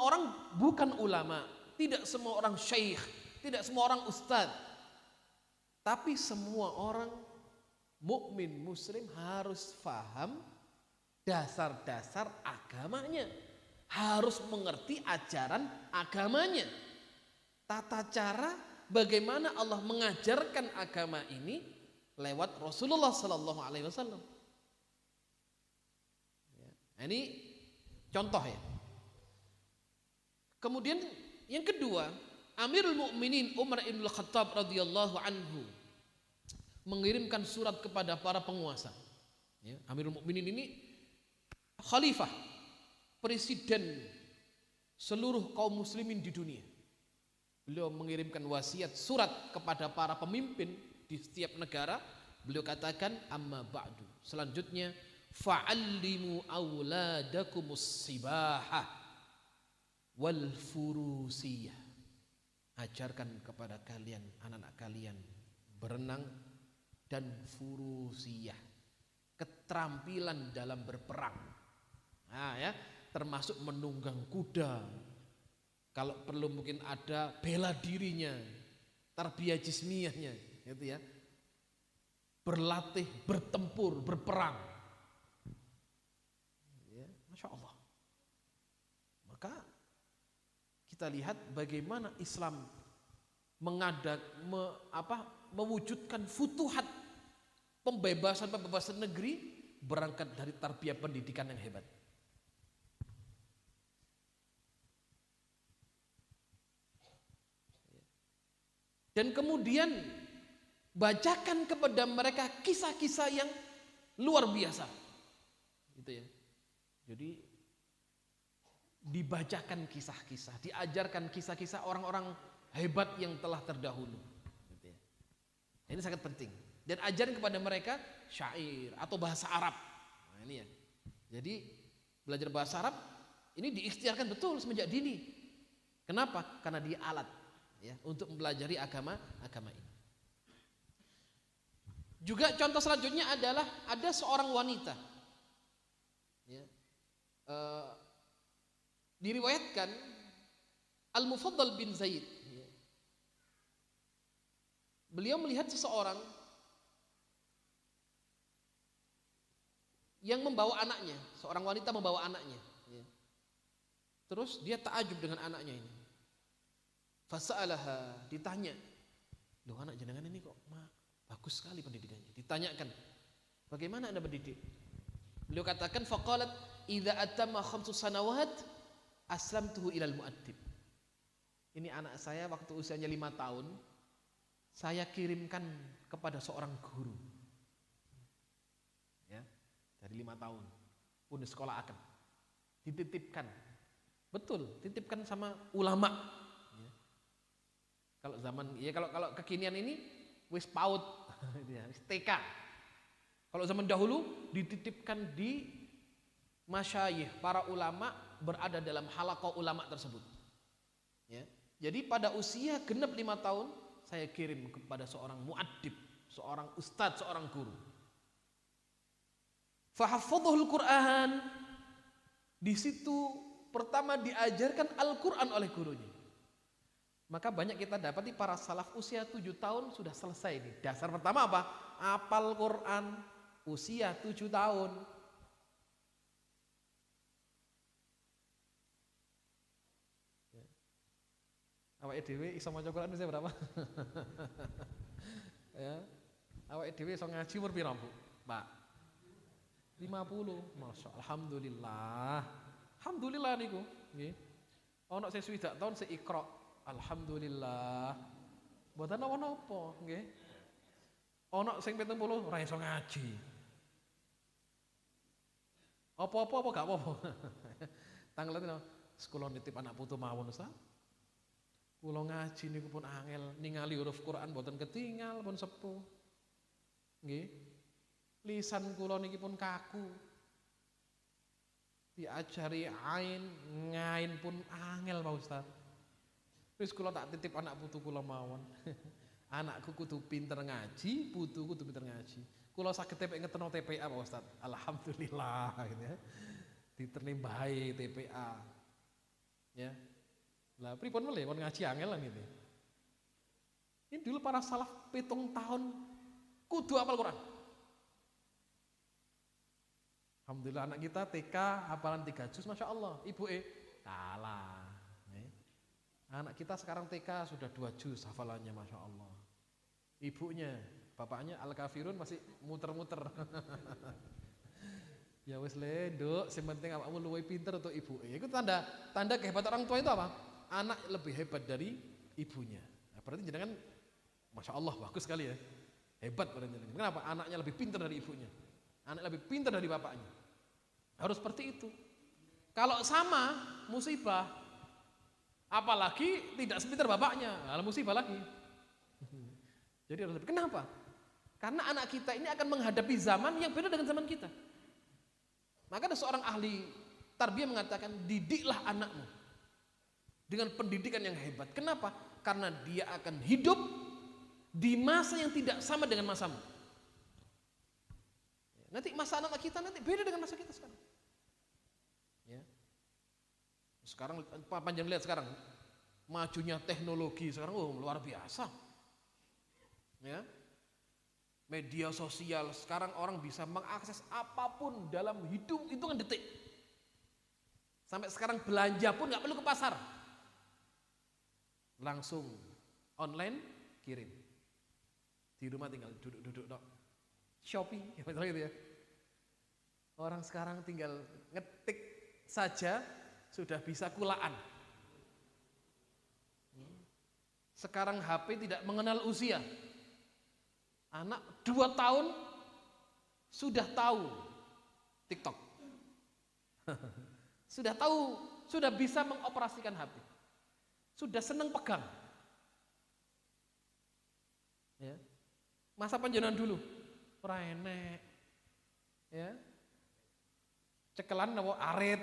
[SPEAKER 2] orang bukan ulama, tidak semua orang syekh, tidak semua orang ustadz. Tapi semua orang mukmin muslim harus paham dasar-dasar agamanya. Harus mengerti ajaran agamanya. Tata cara bagaimana Allah mengajarkan agama ini lewat Rasulullah sallallahu alaihi wasallam. Nah, ini contoh ya. Kemudian yang kedua, Amirul Mukminin Umar ibn Khattab radhiyallahu anhu mengirimkan surat kepada para penguasa. Ya, Amirul Mukminin ini khalifah, presiden seluruh kaum muslimin di dunia. Beliau mengirimkan wasiat surat kepada para pemimpin di setiap negara. Beliau katakan amma ba'du. Selanjutnya fa'allimu auladakumus sibahah wal furusiyah. Ajarkan kepada kalian, anak-anak kalian berenang dan furusiyah, keterampilan dalam berperang. Nah ya, termasuk menunggang kuda. Kalau perlu mungkin ada bela dirinya, tarbiyah jismiyahnya, gitu ya. Berlatih, bertempur, berperang. Ya, Masya Allah. Maka kita lihat bagaimana Islam mewujudkan futuhat, pembebasan negeri berangkat dari tarbiyah pendidikan yang hebat. Dan kemudian bacakan kepada mereka kisah-kisah yang luar biasa. Gitu ya. Jadi dibacakan kisah-kisah, diajarkan kisah-kisah orang-orang hebat yang telah terdahulu. Gitu ya. Ini sangat penting. Dan ajarin kepada mereka syair atau bahasa Arab. Nah, ini ya. Jadi belajar bahasa Arab ini diikhtiarkan betul semenjak dini. Kenapa? Karena dia alat ya untuk mempelajari agama ini. Juga contoh selanjutnya adalah ada seorang wanita ya, diriwayatkan Al-Mufaddal bin Zaid ya, beliau melihat seseorang yang membawa anaknya, seorang wanita membawa anaknya ya. Terus dia takjub dengan anaknya ini. Fasa'alaha, ditanya, loh anak jenengan ini kok bagus sekali pendidikannya. Ditanyakan, bagaimana anda mendidik? Beliau katakan, faqalat idza atamma 5 sanawat aslamtuhu ilal mu'addib. Ini anak saya waktu usianya 5 tahun, saya kirimkan kepada seorang guru. Ya, dari 5 tahun pun di sekolah akan dititipkan. Betul, titipkan sama ulama. Kalau zaman ya kalau kekinian ini wis PAUD, wis TK. Kalau zaman dahulu dititipkan di masyayikh, para ulama berada dalam halaqah ulama tersebut. Ya. Jadi pada usia genap 5 tahun saya kirim kepada seorang muaddib, seorang ustadz, seorang guru. Fahaffadhul Quran. Di situ pertama diajarkan Al-Quran oleh gurunya. Maka banyak kita dapati para salaf usia 7 tahun sudah selesai nih. Dasar pertama apa? Hafal Quran usia 7 tahun. Awake dhewe iso maca Quran usia berapa? Ya. Awake dhewe iso ngaji umur pira, Bu? Pak? 50. Masya alhamdulillah. Alhamdulillah niku, nggih. Ana sing 7 tahun sing Iqra. Alhamdulillah. Mboten napa-napa, nggih. Ana sing 70 ora iso ngaji. Apa-apa gak apa-apa. Tanglet sekolah nitip anak putu mawon, Ustaz. Kula ngaji niku pun angel, ningali huruf Quran mboten ketinggal pun sepuh. Nggih. Lisan kula niki pun kaku. Diajari ain, ngain pun angel Pak Ustaz. Wis kula tak titip anak putu kula mawon. Anakku kudu pinter ngaji, putuku kudu pinter ngaji. Kula saged tepek ngeteno TPA Pak Ustaz. Alhamdulillah gitu ya. Diternim bae TPA. Ya. Lah pripun meleh kon ngaji angelan gitu. Ini dulu para salaf 7 tahun kudu hafal Quran. Alhamdulillah anak kita TK hafalan 3 juz Masya Allah. Ibu kalah. Anak kita sekarang TK sudah 2 juz hafalannya Masya Allah. Ibunya, bapaknya Al-Kafirun masih muter-muter. Ya wis le, Nduk, sing penting awakmu luwih pinter untuk ibu. Itu tanda kehebatan orang tua itu apa? Anak lebih hebat dari ibunya. Nah, berarti jenengan Masya Allah bagus sekali ya. Hebat berarti jenengan. Kenapa? Anaknya lebih pinter dari ibunya. Anak lebih pinter dari bapaknya. Harus seperti itu. Kalau sama musibah, apalagi tidak sepinter bapaknya, kalau musibah lagi. Jadi harus kenapa? Karena anak kita ini akan menghadapi zaman yang beda dengan zaman kita. Maka ada seorang ahli tarbiyah mengatakan, didiklah anakmu dengan pendidikan yang hebat. Kenapa? Karena dia akan hidup di masa yang tidak sama dengan masamu. Nanti masa anak kita nanti beda dengan masa kita sekarang. Ya. Sekarang panjang lihat sekarang majunya teknologi sekarang, luar biasa. Ya. Media sosial sekarang orang bisa mengakses apapun dalam hitungan detik. Sampai sekarang belanja pun nggak perlu ke pasar, langsung online kirim. Di rumah tinggal duduk-duduk dok. Shopee, misalnya gitu ya. Orang sekarang tinggal ngetik saja sudah bisa kulaan. Sekarang HP tidak mengenal usia. Anak 2 tahun sudah tahu TikTok. Sudah tahu, sudah bisa mengoperasikan HP. Sudah senang pegang. Ya. Masa panjenengan dulu ora enek. Ya. Cekelan apa arit,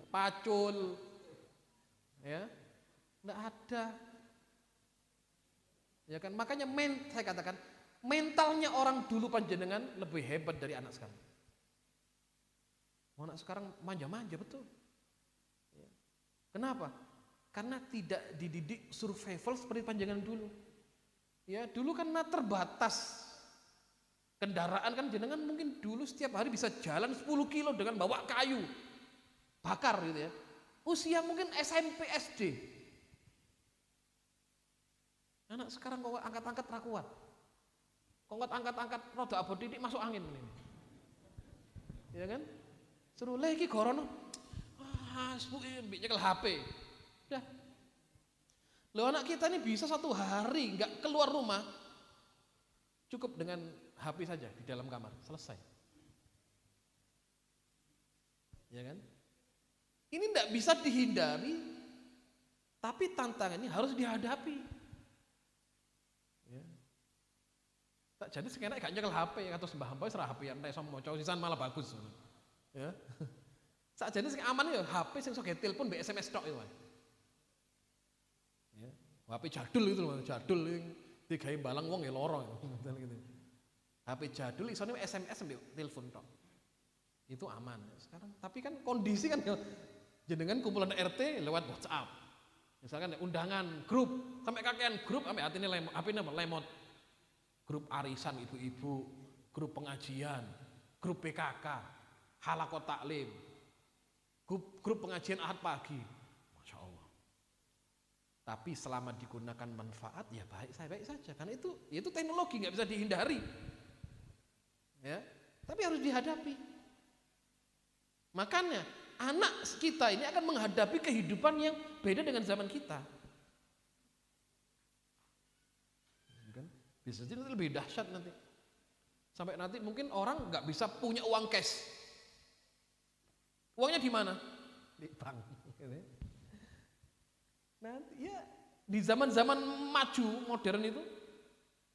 [SPEAKER 2] pacul. Ya. Enggak ada. Ya kan, makanya saya katakan mentalnya orang dulu panjenengan lebih hebat dari anak sekarang. Anak sekarang manja-manja betul. Ya. Kenapa? Karena tidak dididik survival seperti panjenengan dulu. Ya, dulu kan terbatas. Kendaraan kan jenengan mungkin dulu setiap hari bisa jalan 10 kilo dengan bawa kayu bakar gitu ya. Usia mungkin SMP SD. Anak sekarang kok angkat-angkat ra kuat. Kok angkat-angkat roda abot titik masuk angin ini. Ya kan? Suruh lagi gorono. Sepuke mbek nyekel HP. Udah. Loh anak kita ini bisa 1 hari enggak keluar rumah. Cukup dengan HP saja di dalam kamar, selesai. Ya kan? Ini enggak bisa dihindari. Tapi tantangan ini harus dihadapi. Ya. Tak jadi sekarang gak nyekel HP atau sembah hamba serah HP yang iso maca sisan malah bagus. Ya. Sak jane sing aman ya HP sing iso telepon mbek SMS tok itu. Ya. HP jadul itu loh, jadul yang digawe balang wong ya loro gitu. HP jadul isone SMS mbek telepon tok. Itu aman sekarang. Tapi kan kondisi kan jenengan kumpulan RT lewat WhatsApp. Misalkan undangan grup sampai kakean grup sampai hati ini lemot. Grup arisan ibu-ibu, grup pengajian, grup PKK, halaqah taklim, grup pengajian ahad pagi. Masya Allah. Tapi selama digunakan manfaat ya baik saja karena itu teknologi nggak bisa dihindari. Ya, tapi harus dihadapi. Makanya anak kita ini akan menghadapi kehidupan yang beda dengan zaman kita. Bisa jadi lebih dahsyat nanti. Sampai nanti mungkin orang nggak bisa punya uang cash. Uangnya di mana? Di bank. Nanti ya di zaman-zaman maju modern itu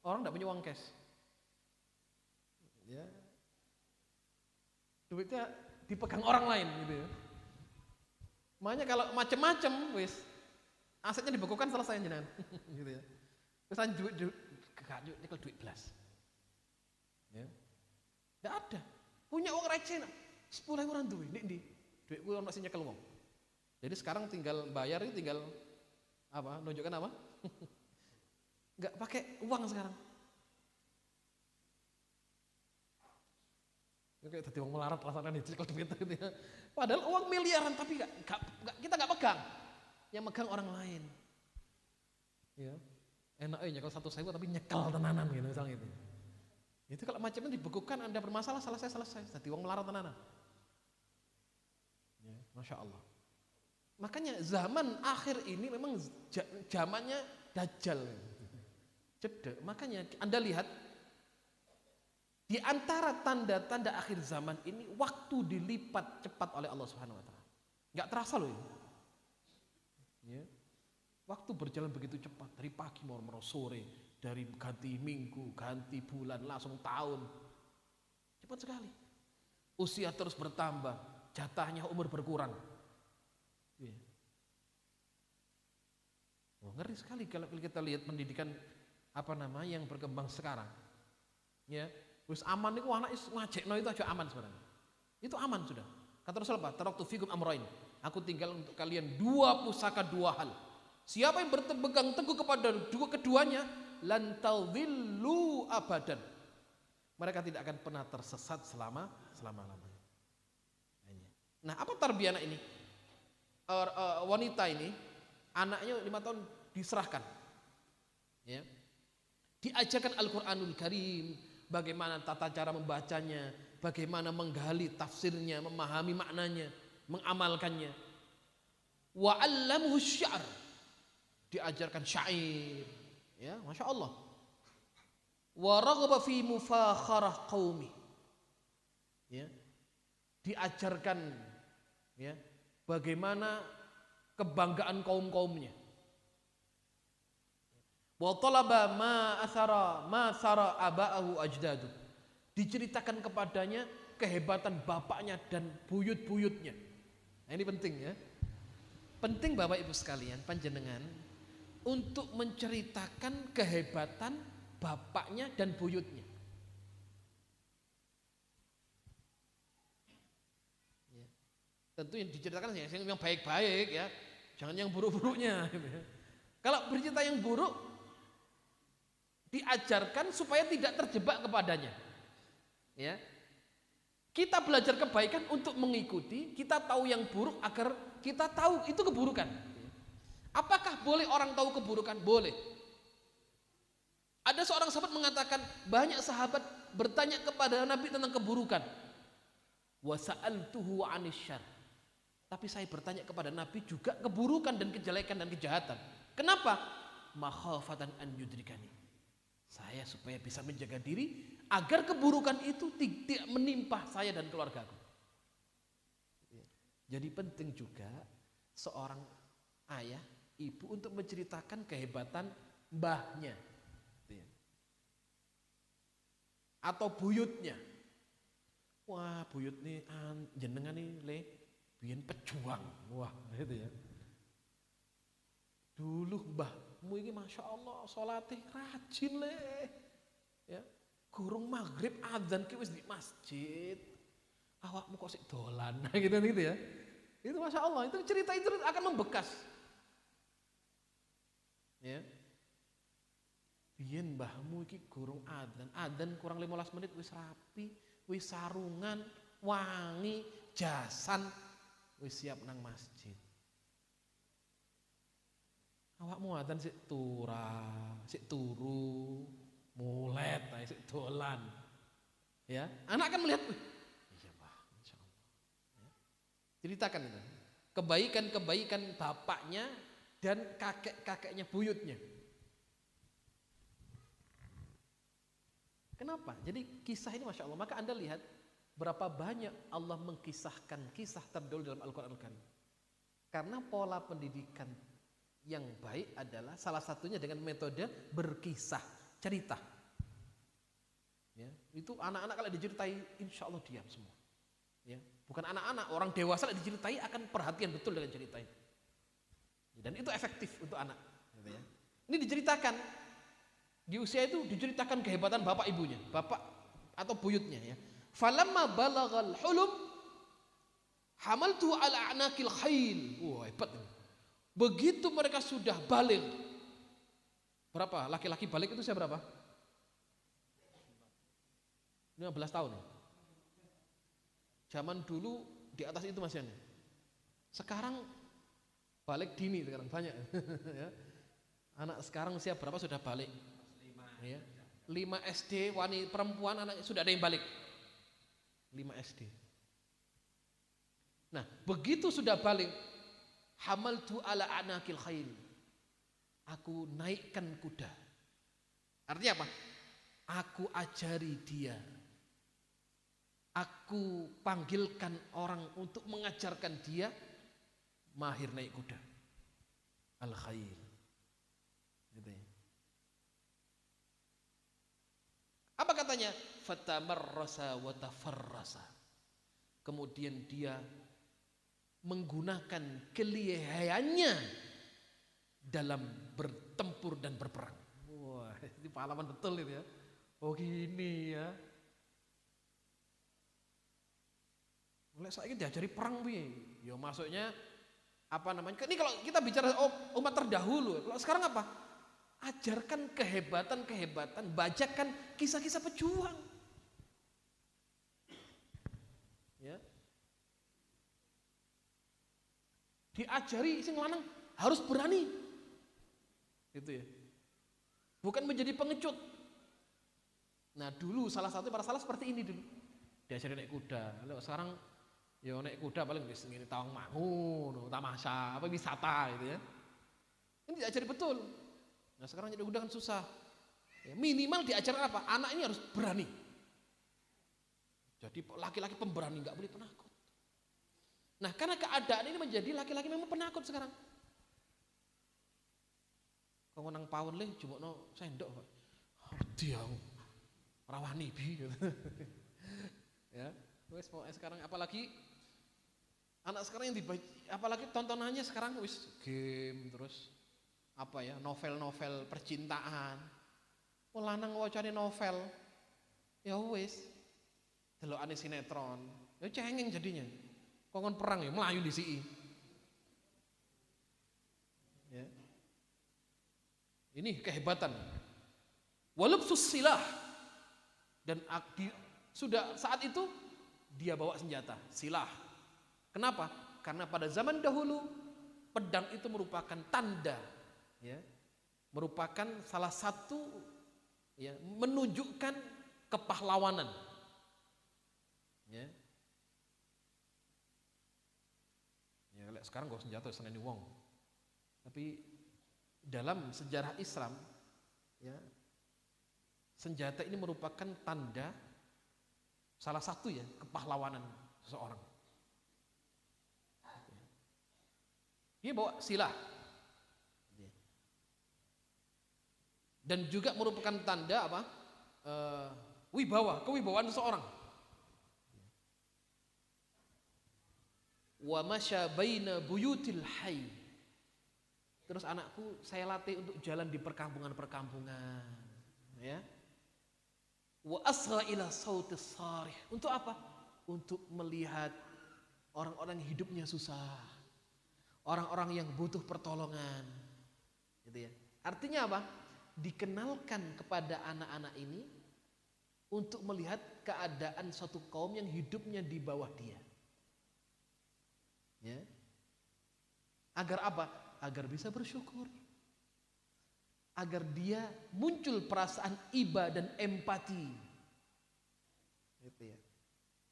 [SPEAKER 2] orang nggak punya uang cash. Ya. Duitnya dipegang orang lain gitu ya. Makanya kalau macam-macam wis asetnya dibekukan selesai jenengan gitu ya. Pesan duit nyekel duit belas. Ya. Enggak ada. Punya uang receh 10.000 orang duit ndi. Duit ku ono sing nyekel wong. Jadi sekarang tinggal bayar itu tinggal apa? Nunjukkan apa? Enggak pakai uang sekarang. Kayak tadi uang melarat rasanya dicekel duit gitu ya. Padahal uang miliaran tapi kita nggak pegang. Yang megang orang lain. Ya. Enak nyekel 1.000 tapi nyekel tenanan gitu misalnya gitu. Itu kalau macamnya dibekukan Anda bermasalah selesai. Jadi uang melarat tenanan. Ya, Masya Allah. Makanya zaman akhir ini memang zamannya dajjal. Cedek. Makanya Anda lihat di antara tanda-tanda akhir zaman ini waktu dilipat cepat oleh Allah Subhanahu wa taala. Enggak terasa loh ini. Ya. Waktu berjalan begitu cepat dari pagi mau sore, dari ganti minggu, ganti bulan, langsung tahun. Cepat sekali. usia terus bertambah, jatahnya umur berkurang. Ya. Oh, ngeri sekali kalau kita lihat pendidikan yang berkembang sekarang. Ya, wis aman niku anak ngajekno itu aja aman sebenarnya. Itu aman sudah. Kata Rasulullah, taraktu fikum amrain. Aku tinggal untuk kalian 2 pusaka 2 hal. Siapa yang berpegang teguh kepada keduanya, lan tadhillu abadan. Mereka tidak akan pernah tersesat selama-lamanya. Nah, apa tarbiyah anak ini? Wanita ini, anaknya 5 tahun diserahkan. Ya. Diajarkan Al-Qur'anul Karim, bagaimana tata cara membacanya, bagaimana menggali tafsirnya, memahami maknanya, mengamalkannya. Wa 'allamuhu syi'r, diajarkan syair, ya, Masya Allah. Wa raghaba fi mufakharah qaumi, ya, diajarkan, ya, bagaimana kebanggaan kaum-kaumnya. Wa talaba ma athara aba'ahu ajdadu, diceritakan kepadanya kehebatan bapaknya dan buyut-buyutnya. Nah, ini penting, ya. Penting Bapak Ibu sekalian, panjenengan untuk menceritakan kehebatan bapaknya dan buyutnya. Ya. Tentu yang diceritakan yang baik-baik, ya, jangan yang buruk-buruknya. Kalau bercerita yang buruk, diajarkan supaya tidak terjebak kepadanya. Ya. Kita belajar kebaikan untuk mengikuti, kita tahu yang buruk agar kita tahu itu keburukan. Apakah boleh orang tahu keburukan? Boleh. Ada seorang sahabat mengatakan, banyak sahabat bertanya kepada Nabi tentang keburukan. Wa sa'altuhu 'anis syarr. Tapi saya bertanya kepada Nabi juga keburukan dan kejelekan dan kejahatan. Kenapa? Makhafatan an yudrikani. Saya supaya bisa menjaga diri agar keburukan itu tidak menimpa saya dan keluargaku. Jadi penting juga seorang ayah, ibu untuk menceritakan kehebatan mbahnya atau buyutnya. Wah, buyut nih jenengan nih le biyen pejuang. Wah, gitu ya. Dulu mbahmu ini Masya Allah sholatih rajin le, ya, gurung maghrib adzan ki wis di masjid, awakmu kok sik dolan, gitu ya. Itu Masya Allah, itu cerita itu akan membekas, ya. Biyen mbahmu iki gurung adzan kurang 15 menit wis rapi, wis sarungan, wangi, jasan, wis siap nang masjid. Awakmu adzan sik sik turu, mulet, sik dolan. Ya, anak akan melihat, iya Pak, insyaallah. Ya. Ceritakan itu. Kebaikan-kebaikan bapaknya dan kakek-kakeknya buyutnya. Kenapa? Jadi kisah ini Masya Allah. Maka Anda lihat berapa banyak Allah mengkisahkan kisah terdahulu dalam Al-Quran Al-Karim. Karena pola pendidikan yang baik adalah salah satunya dengan metode berkisah, cerita. Ya, itu anak-anak kalau diceritai insya Allah diam semua. Ya, bukan anak-anak, orang dewasa kalau diceritai akan perhatian betul dengan cerita itu. Dan itu efektif untuk anak. Gitu ya. Ini diceritakan di usia itu, diceritakan kehebatan bapak ibunya, bapak atau buyutnya. Ya. Falamma balagal hulum hamaltu ala anakil khayl. Wah, hebat ini. Begitu mereka sudah balik. Berapa? Laki-laki balik itu saya berapa? 15 tahun. Zaman dulu di atas itu masih ada. Sekarang balik dini sekarang banyak. Ya. Anak sekarang usia berapa sudah balik? 5. Ya. 5 SD perempuan anak sudah ada yang balik. 5 SD. Nah, begitu sudah balik, hamaltu ala anakil khayl. Aku naikkan kuda. Artinya apa? Aku ajari dia. Aku panggilkan orang untuk mengajarkan dia mahir naik kuda. Al-khayl. Gitu ya. Apa katanya? Fatamarrasa wa tafarrasa. kemudian dia menggunakan kelihayannya dalam bertempur dan berperang. Wah, ini pengalaman betul itu ya. Oh gini ya. Mulai saya diajari perang piye? Ya maksudnya apa namanya? Ini kalau kita bicara umat terdahulu, kalau sekarang apa? Ajarkan kehebatan-kehebatan, bacakan kisah-kisah pejuang. Ya. Diajari sing lanang harus berani. Gitu ya. Bukan menjadi pengecut. Nah, dulu salah satu para salaf seperti ini dulu. Diajari naik kuda. Kalau sekarang ya naik kuda paling wis ngene tawang mangu, tamasya, apa wisata gitu ya. Ini diajari betul. Nah, sekarang jadi kuda kan susah. Ya, minimal diajar apa? Anak ini harus berani. Jadi laki-laki pemberani, nggak boleh penakut. Nah, karena keadaan ini menjadi laki-laki memang penakut sekarang. Kau nang pawon le jumukno sendok, Pak. Dia rawani bi gitu. Ya, wis sekarang apalagi anak sekarang yang apalagi tontonannya sekarang wis game terus apa ya, novel-novel percintaan. Lanang wacane novel. Ya wis. Delokane sinetron. Ya cengeng jadinya. Kongon perang ya melayu di sini. Ya. Ini kehebatan. Walubsus silah. Dan sudah saat itu dia bawa senjata, silah. Kenapa? Karena pada zaman dahulu pedang itu merupakan tanda, ya, merupakan salah satu, ya, menunjukkan kepahlawanan. Ya. Ya, sekarang gak senjata seneni wong. Tapi dalam sejarah Islam, ya, senjata ini merupakan tanda salah satu, ya, kepahlawanan seseorang. Dia bawa silah. Dan juga merupakan tanda apa? Kewibawaan seseorang. Wa masya baina buyutil hayy. Terus anakku saya latih untuk jalan di perkampungan-perkampungan, ya. Wa asra ila sautis sarih. Untuk apa? Untuk melihat orang-orang yang hidupnya susah, orang-orang yang butuh pertolongan, gitu ya. Artinya apa? Dikenalkan kepada anak-anak ini untuk melihat keadaan suatu kaum yang hidupnya di bawah dia. Ya. Agar apa? Agar bisa bersyukur. Agar dia muncul perasaan iba dan empati. Gitu ya.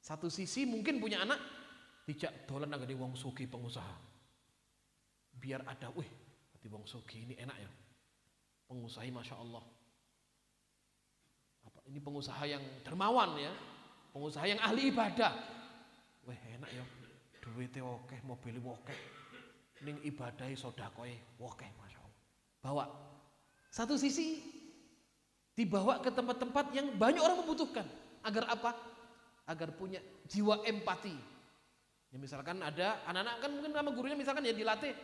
[SPEAKER 2] Satu sisi mungkin punya anak tidak dolan nang wong sugih pengusaha. Biar ada, di wong sugih ini enak ya. Pengusaha Masya Allah. Ini pengusaha yang dermawan ya. Pengusaha yang ahli ibadah. Enak ya. Duitnya oke, mobilnya oke. Ning ibadahi sodakoe oke, Masya Allah. Bawa. Satu sisi dibawa ke tempat-tempat yang banyak orang membutuhkan. Agar apa? Agar punya jiwa empati. Ya, misalkan ada anak-anak kan mungkin sama gurunya misalkan ya dilatih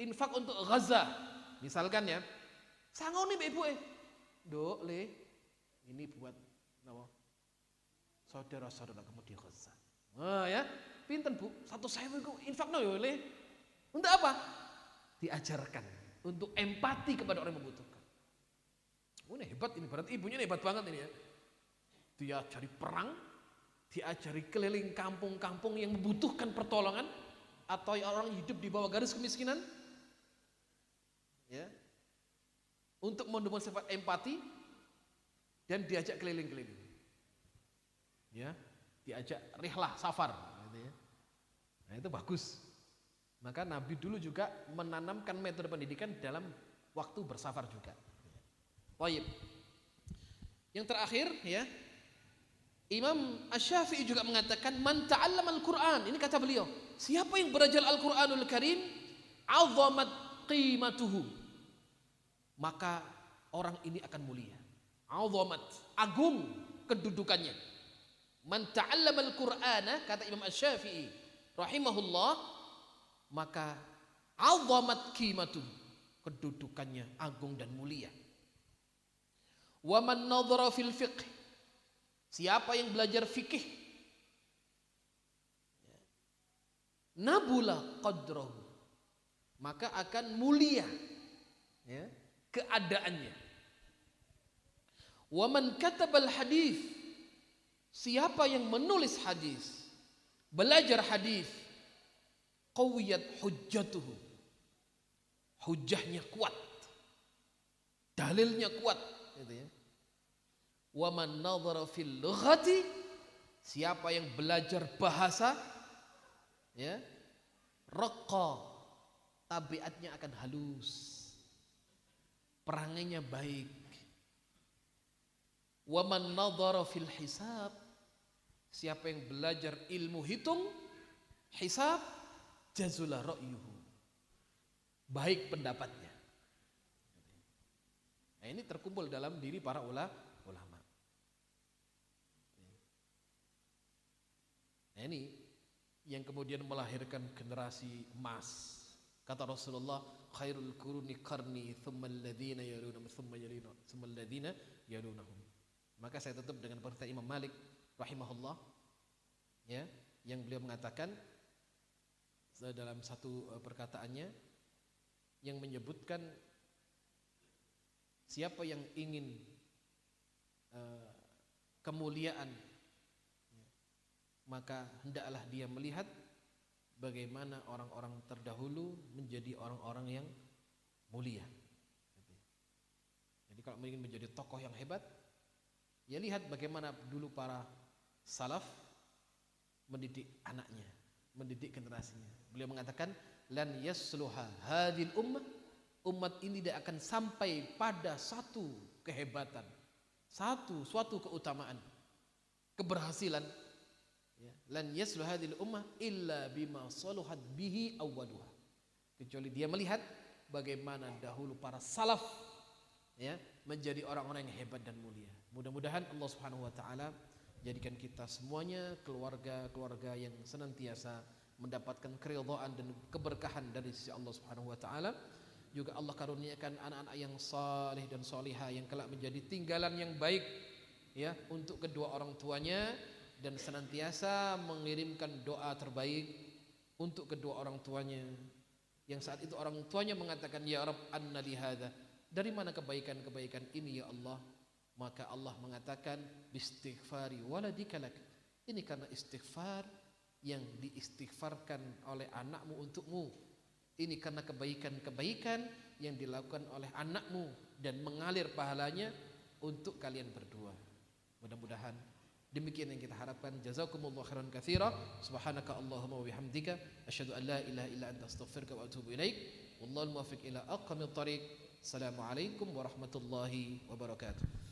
[SPEAKER 2] infak untuk Gaza. Misalkan ya. Sangoni ibu Dok le. Ini buat apa? Saudara-saudara kamu di Gaza. Ya. Pinten Bu, 1.000 itu infakno yo le. Untuk apa? Diajarkan untuk empati kepada orang yang membutuhkan. Ini hebat ini, berarti ibunya ini hebat banget ini ya. Diajari perang, diajari keliling kampung-kampung yang membutuhkan pertolongan atau orang hidup di bawah garis kemiskinan. Ya. Untuk mendemonstrasi sifat empati dan diajak keliling-keliling. Ya, diajak rihlah safar gitu ya. Nah, itu bagus. Maka Nabi dulu juga menanamkan metode pendidikan dalam waktu bersafar juga. Baik. Yang terakhir ya, Imam Asy-Syafi'i juga mengatakan man ta'allama al-Qur'an. Ini kata beliau, siapa yang belajar Al-Qur'anul Karim, 'azzamat qimatuhu. Maka orang ini akan mulia. 'Azzamat, agung kedudukannya. Man ta'allama al-Qur'ana, kata Imam Asy-Syafi'i rahimahullah, maka 'azzamat qimatuh, kedudukannya agung dan mulia. Wa man nadhara fil fiqh, siapa yang belajar fikih, nabula qadrahu, maka akan mulia ya, keadaannya. Wa man katabal hadis, siapa yang menulis hadis, belajar hadis, qawiyat hujjatuhu, hujjahnya kuat, dalilnya kuat gitu ya. Wa man nadhara fil lughati, siapa yang belajar bahasa ya, raqqa, tabiatnya akan halus, perangainya baik. Wa man nadhara fil hisab, siapa yang belajar ilmu hitung, hisab, jazula ra'yuhu, baik pendapatnya. Nah, ini terkumpul dalam diri para ulama. Nah, ini yang kemudian melahirkan generasi emas. Kata Rasulullah, khairul quruni qarni thumma alladhina yalunahum thumma alladhina yalunahum. Maka saya tutup dengan perkataan Imam Malik rahimahullah ya, yang beliau mengatakan dalam satu perkataannya yang menyebutkan siapa yang ingin kemuliaan, maka hendaklah dia melihat bagaimana orang-orang terdahulu menjadi orang-orang yang mulia. Jadi kalau ingin menjadi tokoh yang hebat, ya lihat bagaimana dulu para salaf mendidik anaknya, mendidik generasinya. Beliau mengatakan, lan yasluha hadhil ummah, umat ini tidak akan sampai pada satu kehebatan, suatu keutamaan, keberhasilan. Ya, lan yasluha hadhil ummah illa bima saluhat bihi awwaluha, kecuali dia melihat bagaimana dahulu para salaf ya menjadi orang-orang yang hebat dan mulia. Mudah-mudahan Allah Subhanahu wa taala jadikan kita semuanya keluarga-keluarga yang senantiasa mendapatkan keridhaan dan keberkahan dari sisi Allah Subhanahu wa taala. Juga Allah karuniakan anak-anak yang saleh dan salihah yang kelak menjadi tinggalan yang baik ya untuk kedua orang tuanya, dan senantiasa mengirimkan doa terbaik untuk kedua orang tuanya, yang saat itu orang tuanya mengatakan, ya Rabb anna li hadza, dari mana kebaikan-kebaikan ini ya Allah? Maka Allah mengatakan, bistighfari waladika lak, ini karena istighfar yang diistighfarkan oleh anakmu untukmu, ini karena kebaikan-kebaikan yang dilakukan oleh anakmu dan mengalir pahalanya untuk kalian berdua. Mudah-mudahan demikian yang kita harapkan. Jazakumullahu khairan katsira. Subhanaka Allahumma wa bihamdika asyhadu an la ilaha illa anta astaghfiruka wa atubu ilaik. Wallahul muwaffiq ila aqwamit thariq. Assalamualaikum warahmatullahi wabarakatuh.